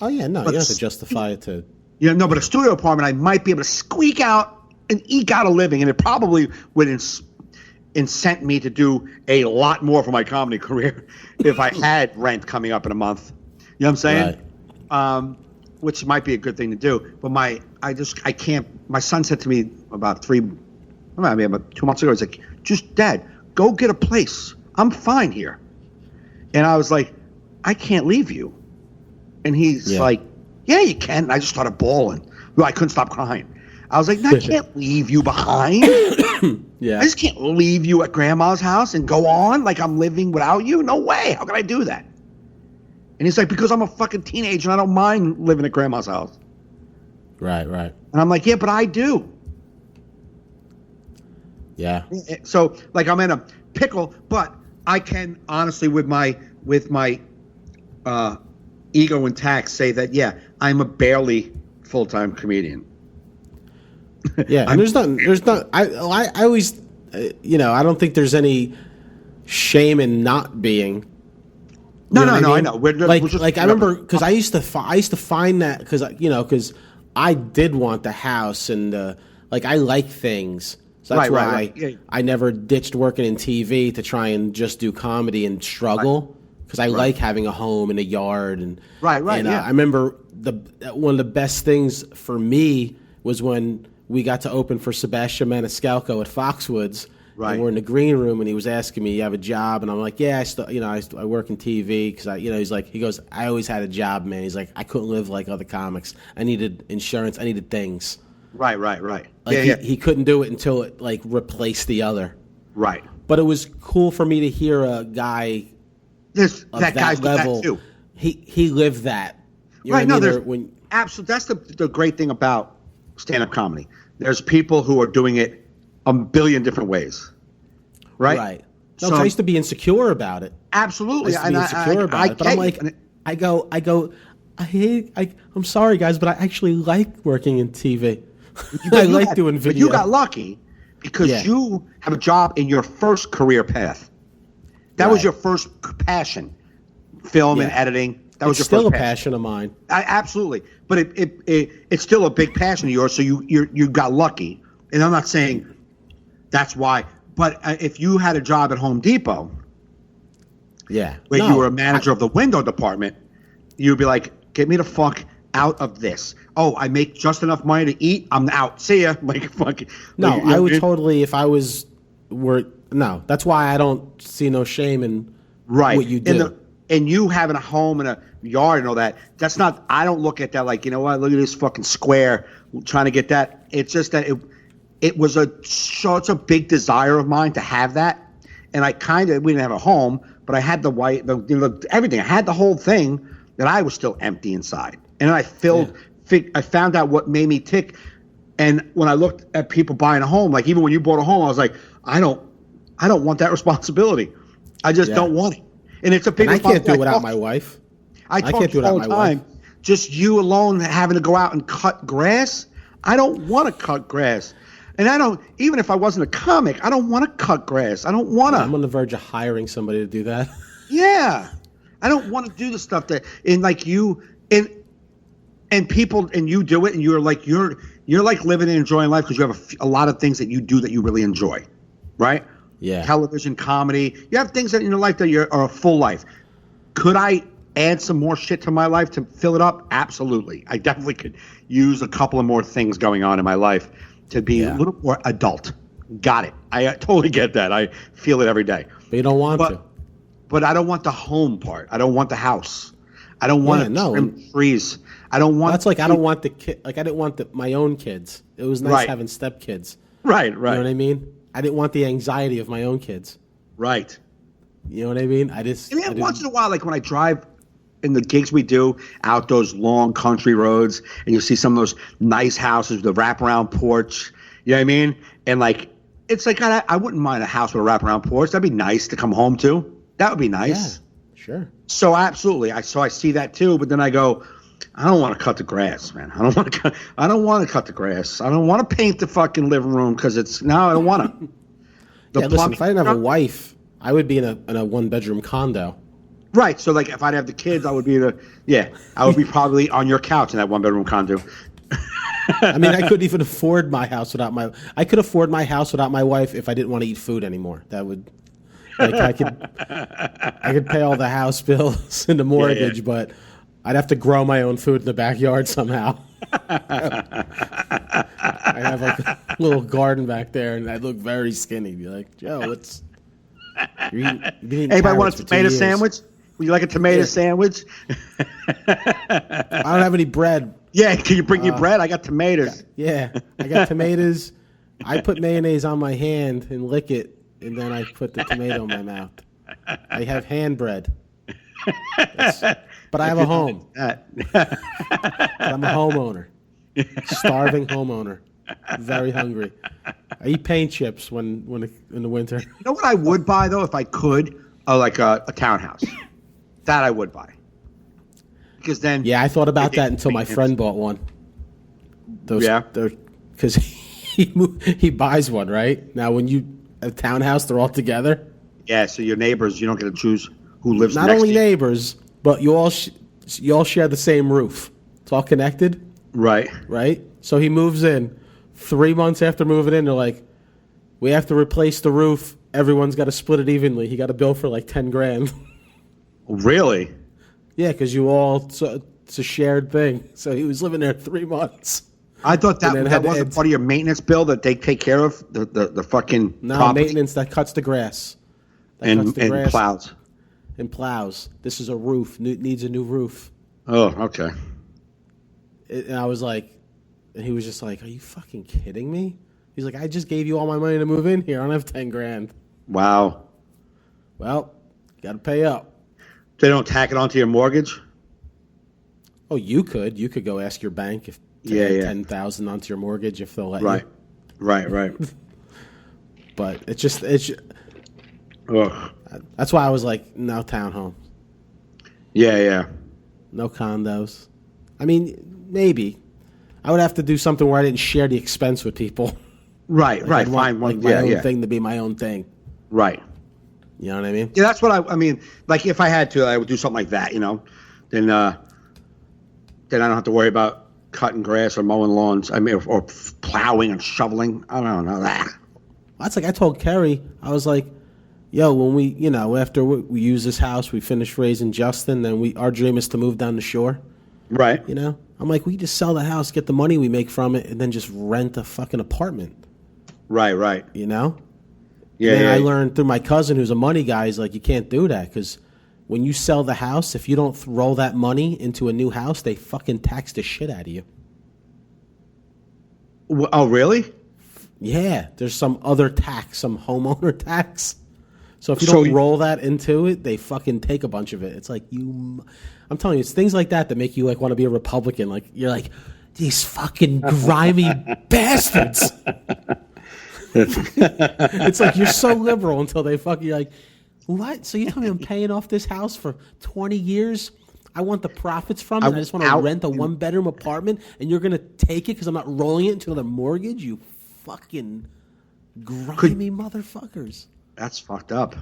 Oh, yeah, no, you don't have to justify it to... No, but a studio apartment, I might be able to squeak out and eke out a living, and it probably would incent me to do a lot more for my comedy career if I had rent coming up in a month. You know what I'm saying? Right. Which might be a good thing to do. But I can't. My son said to me about 2 months ago, he's like, just Dad, go get a place. I'm fine here. And I was like, I can't leave you. And he's like, yeah, you can. And I just started bawling. Well, I couldn't stop crying. I was like, no, I can't leave you behind. Yeah. I just can't leave you at grandma's house and go on like I'm living without you. No way. How can I do that? And he's like, because I'm a fucking teenager and I don't mind living at grandma's house. Right. And I'm like, yeah, but I do. Yeah. So, like, I'm in a pickle, but I can honestly, with my ego intact, say that, yeah, I'm a barely full-time comedian. Yeah, and there's not. I always, I don't think there's any shame in not being. No, I know. I remember because I used to find that because I did want the house and I like things. So that's why I never ditched working in TV to try and just do comedy and struggle because I like having a home and a yard and right. And I remember one of the best things for me was when we got to open for Sebastian Maniscalco at Foxwoods. Right. And we're in the green room, and he was asking me, "You have a job?" And I'm like, "Yeah, I work in TV because he goes, I always had a job, man. He's like, I couldn't live like other comics. I needed insurance. I needed things. Right. Like he couldn't do it until it like replaced the other. Right. But it was cool for me to hear a guy of That guy's level. that too. He lived that. You Right. know No, what I there's mean? absolutely. That's the great thing about stand-up comedy. There's people who are doing it a billion different ways. Right. Right. No, 'cause I used to be insecure about it. Absolutely. I used to be insecure about it. But I'm like, I'm sorry, guys, but I actually like working in TV. I like doing video. But you got lucky because Yeah. you have a job in your first career path. That was Right. your first passion, film and Yeah. editing. That was It's your still first a passion of mine. Absolutely, but it's still a big passion of yours. So you got lucky, and I'm not saying that's why. But if you had a job at Home Depot, Yeah. where No, you were a manager of the window department, you'd be like, "Get me the fuck out of this." Oh, I make just enough money to eat. I'm out. See ya. Like fuck. No, Like, I would totally if I was no. That's why I don't see no shame in right. what you do. And you having a home and a yard and all that. That's not. I don't look at that like, you know what? Look at this fucking square trying to get that. It's just that it was it's a big desire of mine to have that. And we didn't have a home, but I had everything. I had the whole thing that I was still empty inside. And I I found out what made me tick. And when I looked at people buying a home, like even when you bought a home, I was like, I don't want that responsibility. I just don't want it. And it's a big. And I can't do it without my wife. I can't talk do it all without the my time. wife. Just you alone having to go out and cut grass. I don't want to cut grass. And I don't, even if I wasn't a comic, I don't want to cut grass. I don't want to. I'm on the verge of hiring somebody to do that. Yeah. I don't want to do the stuff that, and like you, and people, and you do it, and you're like living and enjoying life because you have a lot of things that you do that you really enjoy, right? Yeah. Television, comedy. You have things that in your life that are a full life. Could I add some more shit to my life to fill it up? Absolutely. I definitely could use a couple of more things going on in my life to be a little more adult. Got it. I totally get that. I feel it every day. But you don't want to. But I don't want the home part. I don't want the house. I don't want to trim trees. I don't want. That's like I don't want the kid. Like I didn't want my own kids. It was nice having stepkids. Right. You know what I mean? I didn't want the anxiety of my own kids. Right. You know what I mean? I mean, once in a while, like when I drive in the gigs we do out those long country roads, and you see some of those nice houses with a wraparound porch. You know what I mean? And like, it's like I wouldn't mind a house with a wraparound porch. That'd be nice to come home to. That would be nice. Yeah, sure. So absolutely, I see that too. But then I go, I don't want to cut the grass, man. I don't want to cut the grass. I don't want to paint the fucking living room because I don't want to. Listen, if I didn't have a wife, I would be in a 1-bedroom condo. Right. So like, if I'd have the kids, I would be I would be probably on your couch in that 1-bedroom condo. I mean, I couldn't even afford my house without I could afford my house without my wife if I didn't want to eat food anymore. That would, like, I could pay all the house bills and the mortgage, but I'd have to grow my own food in the backyard somehow. I have like a little garden back there, and I'd look very skinny. Be like, Joe, Anybody want a tomato sandwich? Would you like a tomato sandwich? I don't have any bread. Yeah, can you bring your bread? I got tomatoes. Yeah, I got tomatoes. I put mayonnaise on my hand and lick it, and then I put the tomato in my mouth. I have hand bread. But I have a home. But I'm a homeowner. Starving homeowner. Very hungry. I eat paint chips when in the winter. You know what I would buy, though, if I could? Like a townhouse. That I would buy. Because then... Yeah, I thought about that until my friend bought one. Because he buys one, right? Now, when a townhouse, they're all together. Yeah, so your neighbors, you don't get to choose who lives next to you. Not only you. neighbors, but you all share the same roof. It's all connected. Right. Right? So he moves in. 3 months after moving in, they're like, we have to replace the roof. Everyone's got to split it evenly. He got a bill for like $10,000. Really? Yeah, because you all It's a shared thing. So he was living there 3 months. I thought And then that had to wasn't add- part of your maintenance bill that they take care of the fucking No, property maintenance that cuts the grass. That and cuts the grass plows. and plows. This is a roof. Needs a new roof. Oh, okay. And I was like, and he was just like, "Are you fucking kidding me?" He's like, "I just gave you all my money to move in here. I don't have 10 grand." Wow. Well, got to pay up. They don't tack it onto your mortgage? Oh, you could go ask your bank if to Yeah, add yeah. 10,000 onto your mortgage if they'll let Right. you. Right. But it's Ugh. that's why I was like, no townhome, Yeah. no condos. I mean, maybe I would have to do something where I didn't share the expense with people. Right. I'd want, Fine one. like my own Yeah. thing to be my own thing. Right. You know what I mean? Yeah, that's what I mean. Like, if I had to, I would do something like that. Then I don't have to worry about cutting grass or mowing lawns. I mean, or plowing and shoveling. I don't know that. That's like I told Kerry, I was like, yo, when we, after we use this house, we finish raising Justin, then our dream is to move down the shore. Right. I'm like, we could just sell the house, get the money we make from it, and then just rent a fucking apartment. Right. Yeah. Yeah. And I learned through my cousin, who's a money guy, he's like, you can't do that because when you sell the house, if you don't roll that money into a new house, they fucking tax the shit out of you. Oh, really? Yeah, there's some other tax, some homeowner tax. So if you So don't you- roll that into it, they fucking take a bunch of it. It's like I'm telling you, it's things like that make you like want to be a Republican. Like you're like these fucking grimy bastards. It's like you're so liberal until they you're like, what? So you tell me I'm paying off this house for 20 years? I want the profits from it. I just want to rent a 1-bedroom apartment, and you're gonna take it because I'm not rolling it into another mortgage. You fucking grimy motherfuckers. That's fucked up.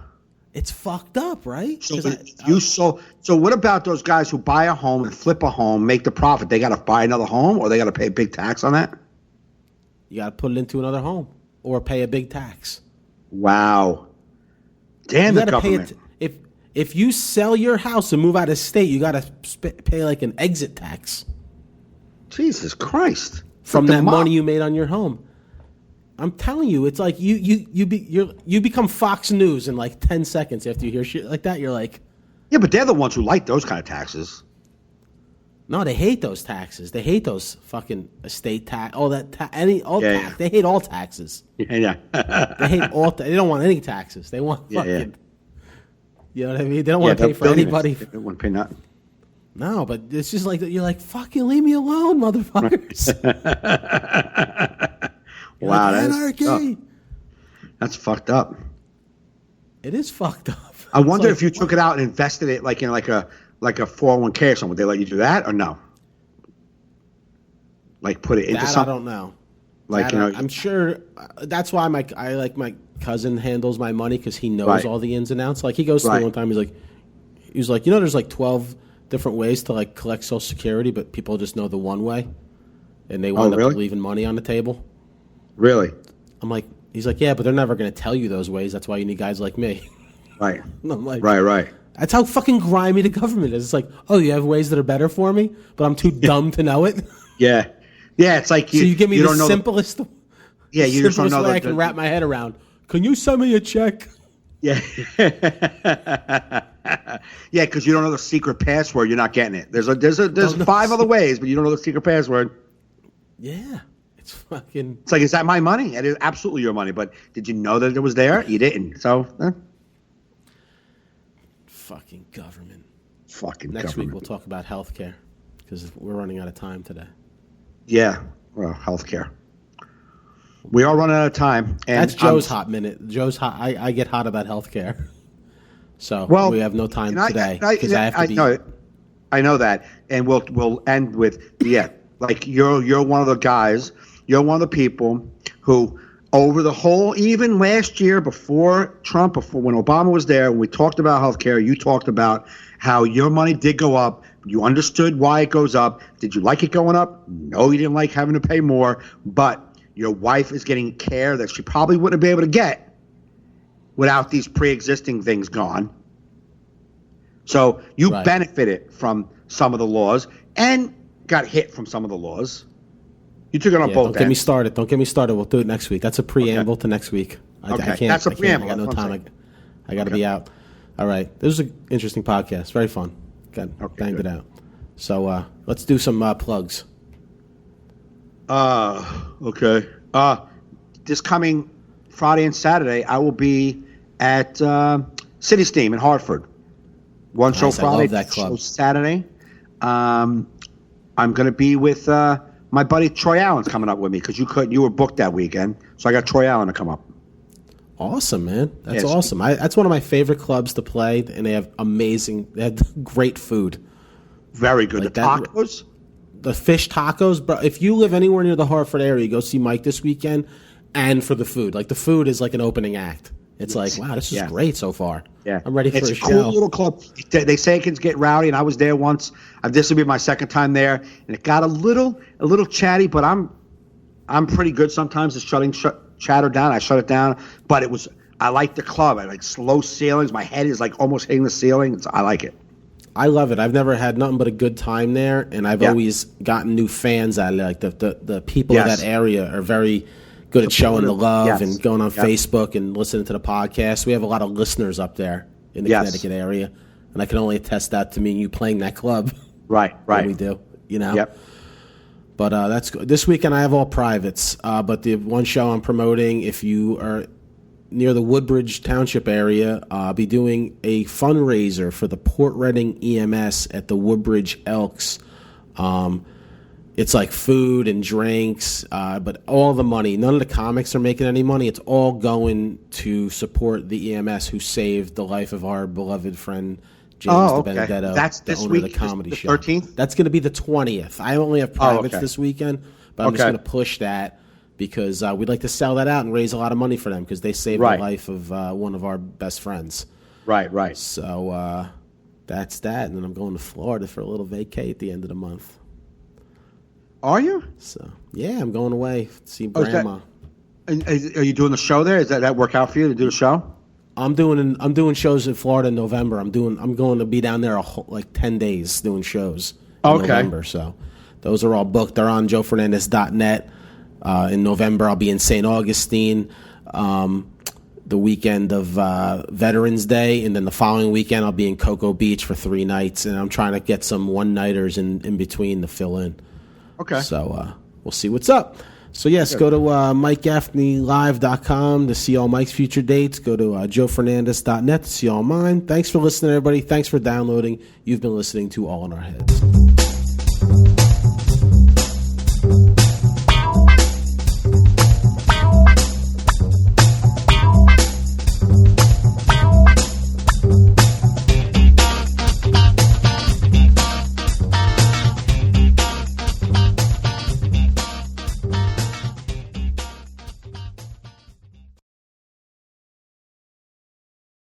It's fucked up, right? So 'Cause so what about those guys who buy a home and flip a home, make the profit? They got to buy another home, or they got to pay a big tax on that? you got to put it into another home or pay a big tax. Wow. Damn You the got to pay government. it. If you sell your house and move out of state, you got to pay like an exit tax Jesus Christ. from Flip that them up. money you made on your home. I'm telling you, it's like you become Fox News in like 10 seconds after you hear shit like that. You're like, Yeah, but they're the ones who like those kind of taxes. no, they hate those taxes. They hate those fucking estate tax, all that tax. Yeah. They hate all taxes. Yeah. They hate all. They don't want any taxes. They want Yeah, fucking. yeah. You know what I mean? They don't want to pay for anybody. They don't want to pay nothing. No, but it's just like you're like fucking leave me alone, motherfuckers. You're Wow, like, that is anarchy. That's fucked up. It is fucked up. I wonder It's if you took it out and invested it like in like a 401k or something. Would they let you do that or no? Like put it into that I something. don't know. Like That I'm sure. That's why my cousin handles my money because he knows Right. all the ins and outs. Like he goes through Right. one time. He's like, there's like 12 different ways to like collect Social Security, but people just know the one way, and they wind really? up leaving money on the table. Really? I'm like, he's like, yeah, but they're never going to tell you those ways. That's why you need guys like me. Right. And I'm like, Right. That's how fucking grimy the government is. It's like, oh, you have ways that are better for me, but I'm too dumb to know it. Yeah. Yeah, it's like So you give me the don't know simplest, Yeah, you just don't simplest know way I can wrap my head around. Can you send me a check? Yeah. Yeah, because you don't know the secret password, you're not getting it. There's Don't know. 5 other ways, but you don't know the secret password. Yeah, it's fucking. It's like, is that my money? It is absolutely your money, but did you know that it was there? You didn't. So, Fucking government. fucking Next government. week we'll talk about healthcare because we're running out of time today. Yeah, well, healthcare. We are running out of time. And That's Joe's hot minute. Joe's hot. I get hot about healthcare. So we have no time today because I have to be. I know that, and we'll end with like you're one of the guys. You're one of the people who, over the whole, even last year before Trump, before when Obama was there, when we talked about healthcare, you talked about how your money did go up. You understood why it goes up. Did you like it going up? No, you didn't like having to pay more, but your wife is getting care that she probably wouldn't be able to get without these pre-existing things gone. So you Right. benefited from some of the laws. and got hit from some of the laws. You took it on Yeah, both don't get me ends. started. Don't get me started. We'll do it next week. That's a preamble to next week. I Okay. can't. That's a I can't. preamble. I got no That's what I'm time. saying. I got to Okay. be out. All right. This was an interesting podcast. Very fun. Got banged good. it out. So let's do some plugs. Okay. This coming Friday and Saturday, I will be at City Steam in Hartford. One show Nice, I Friday, love that two club. shows Saturday. I'm going to be with my buddy Troy Allen's coming up with me because you were booked that weekend, so I got Troy Allen to come up. Awesome, man. That's Yes. awesome. That's one of my favorite clubs to play, and they have great food. Very good. Like the that- tacos. The fish tacos, bro. If you live anywhere near the Hartford area, go see Mike this weekend. And for the food, like the food is like an opening act. It's like, wow, this is Yeah. great so far. Yeah, I'm ready for it's a cool show. little club. They say it can get rowdy, and I was there once. This will be my second time there, and it got a little chatty. But I'm pretty good sometimes at shutting chatter down. I shut it down, but I like the club. I like slow ceilings. My head is like almost hitting the ceiling. I like it. I love it. I've never had nothing but a good time there, and I've Yeah. always gotten new fans out of it. Like the people of Yes. that area are very good at showing the love Yes. and going on Yep. Facebook and listening to the podcast. We have a lot of listeners up there in the Yes. Connecticut area, and I can only attest that to me and you playing that club. Right, What right. we do, you know. Yep. But that's good. This weekend I have all privates. But the one show I'm promoting, if you are near the Woodbridge Township area, I'll be doing a fundraiser for the Port Reading EMS at the Woodbridge Elks. It's like food and drinks, but all the money, none of the comics are making any money. It's all going to support the EMS who saved the life of our beloved friend James Oh, De okay. Benedetto, That's the this owner week, of the comedy the show. 13th? That's going to be the 20th. I only have privates okay. this weekend, but I'm just Okay. going to push that because we'd like to sell that out and raise a lot of money for them because they saved Right. the life of one of our best friends. Right, right. So that's that. And then I'm going to Florida for a little vacay at the end of the month. Are you? So, yeah, I'm going away to see Oh, is that- Grandma. Are you doing the show there? Does that work out for you to do the show? I'm doing shows in Florida in November. I'm going to be down there like 10 days doing shows in Okay. November. So those are all booked. They're on JoeFernandez.net. In November, I'll be in St. Augustine the weekend of Veterans Day, and then the following weekend I'll be in Cocoa Beach for 3 nights, and I'm trying to get some one-nighters in between to fill in. Okay. So we'll see what's up. So, yes, go to MikeGaffneyLive.com to see all Mike's future dates. Go to JoeFernandez.net to see all mine. Thanks for listening, everybody. Thanks for downloading. You've been listening to All in Our Heads.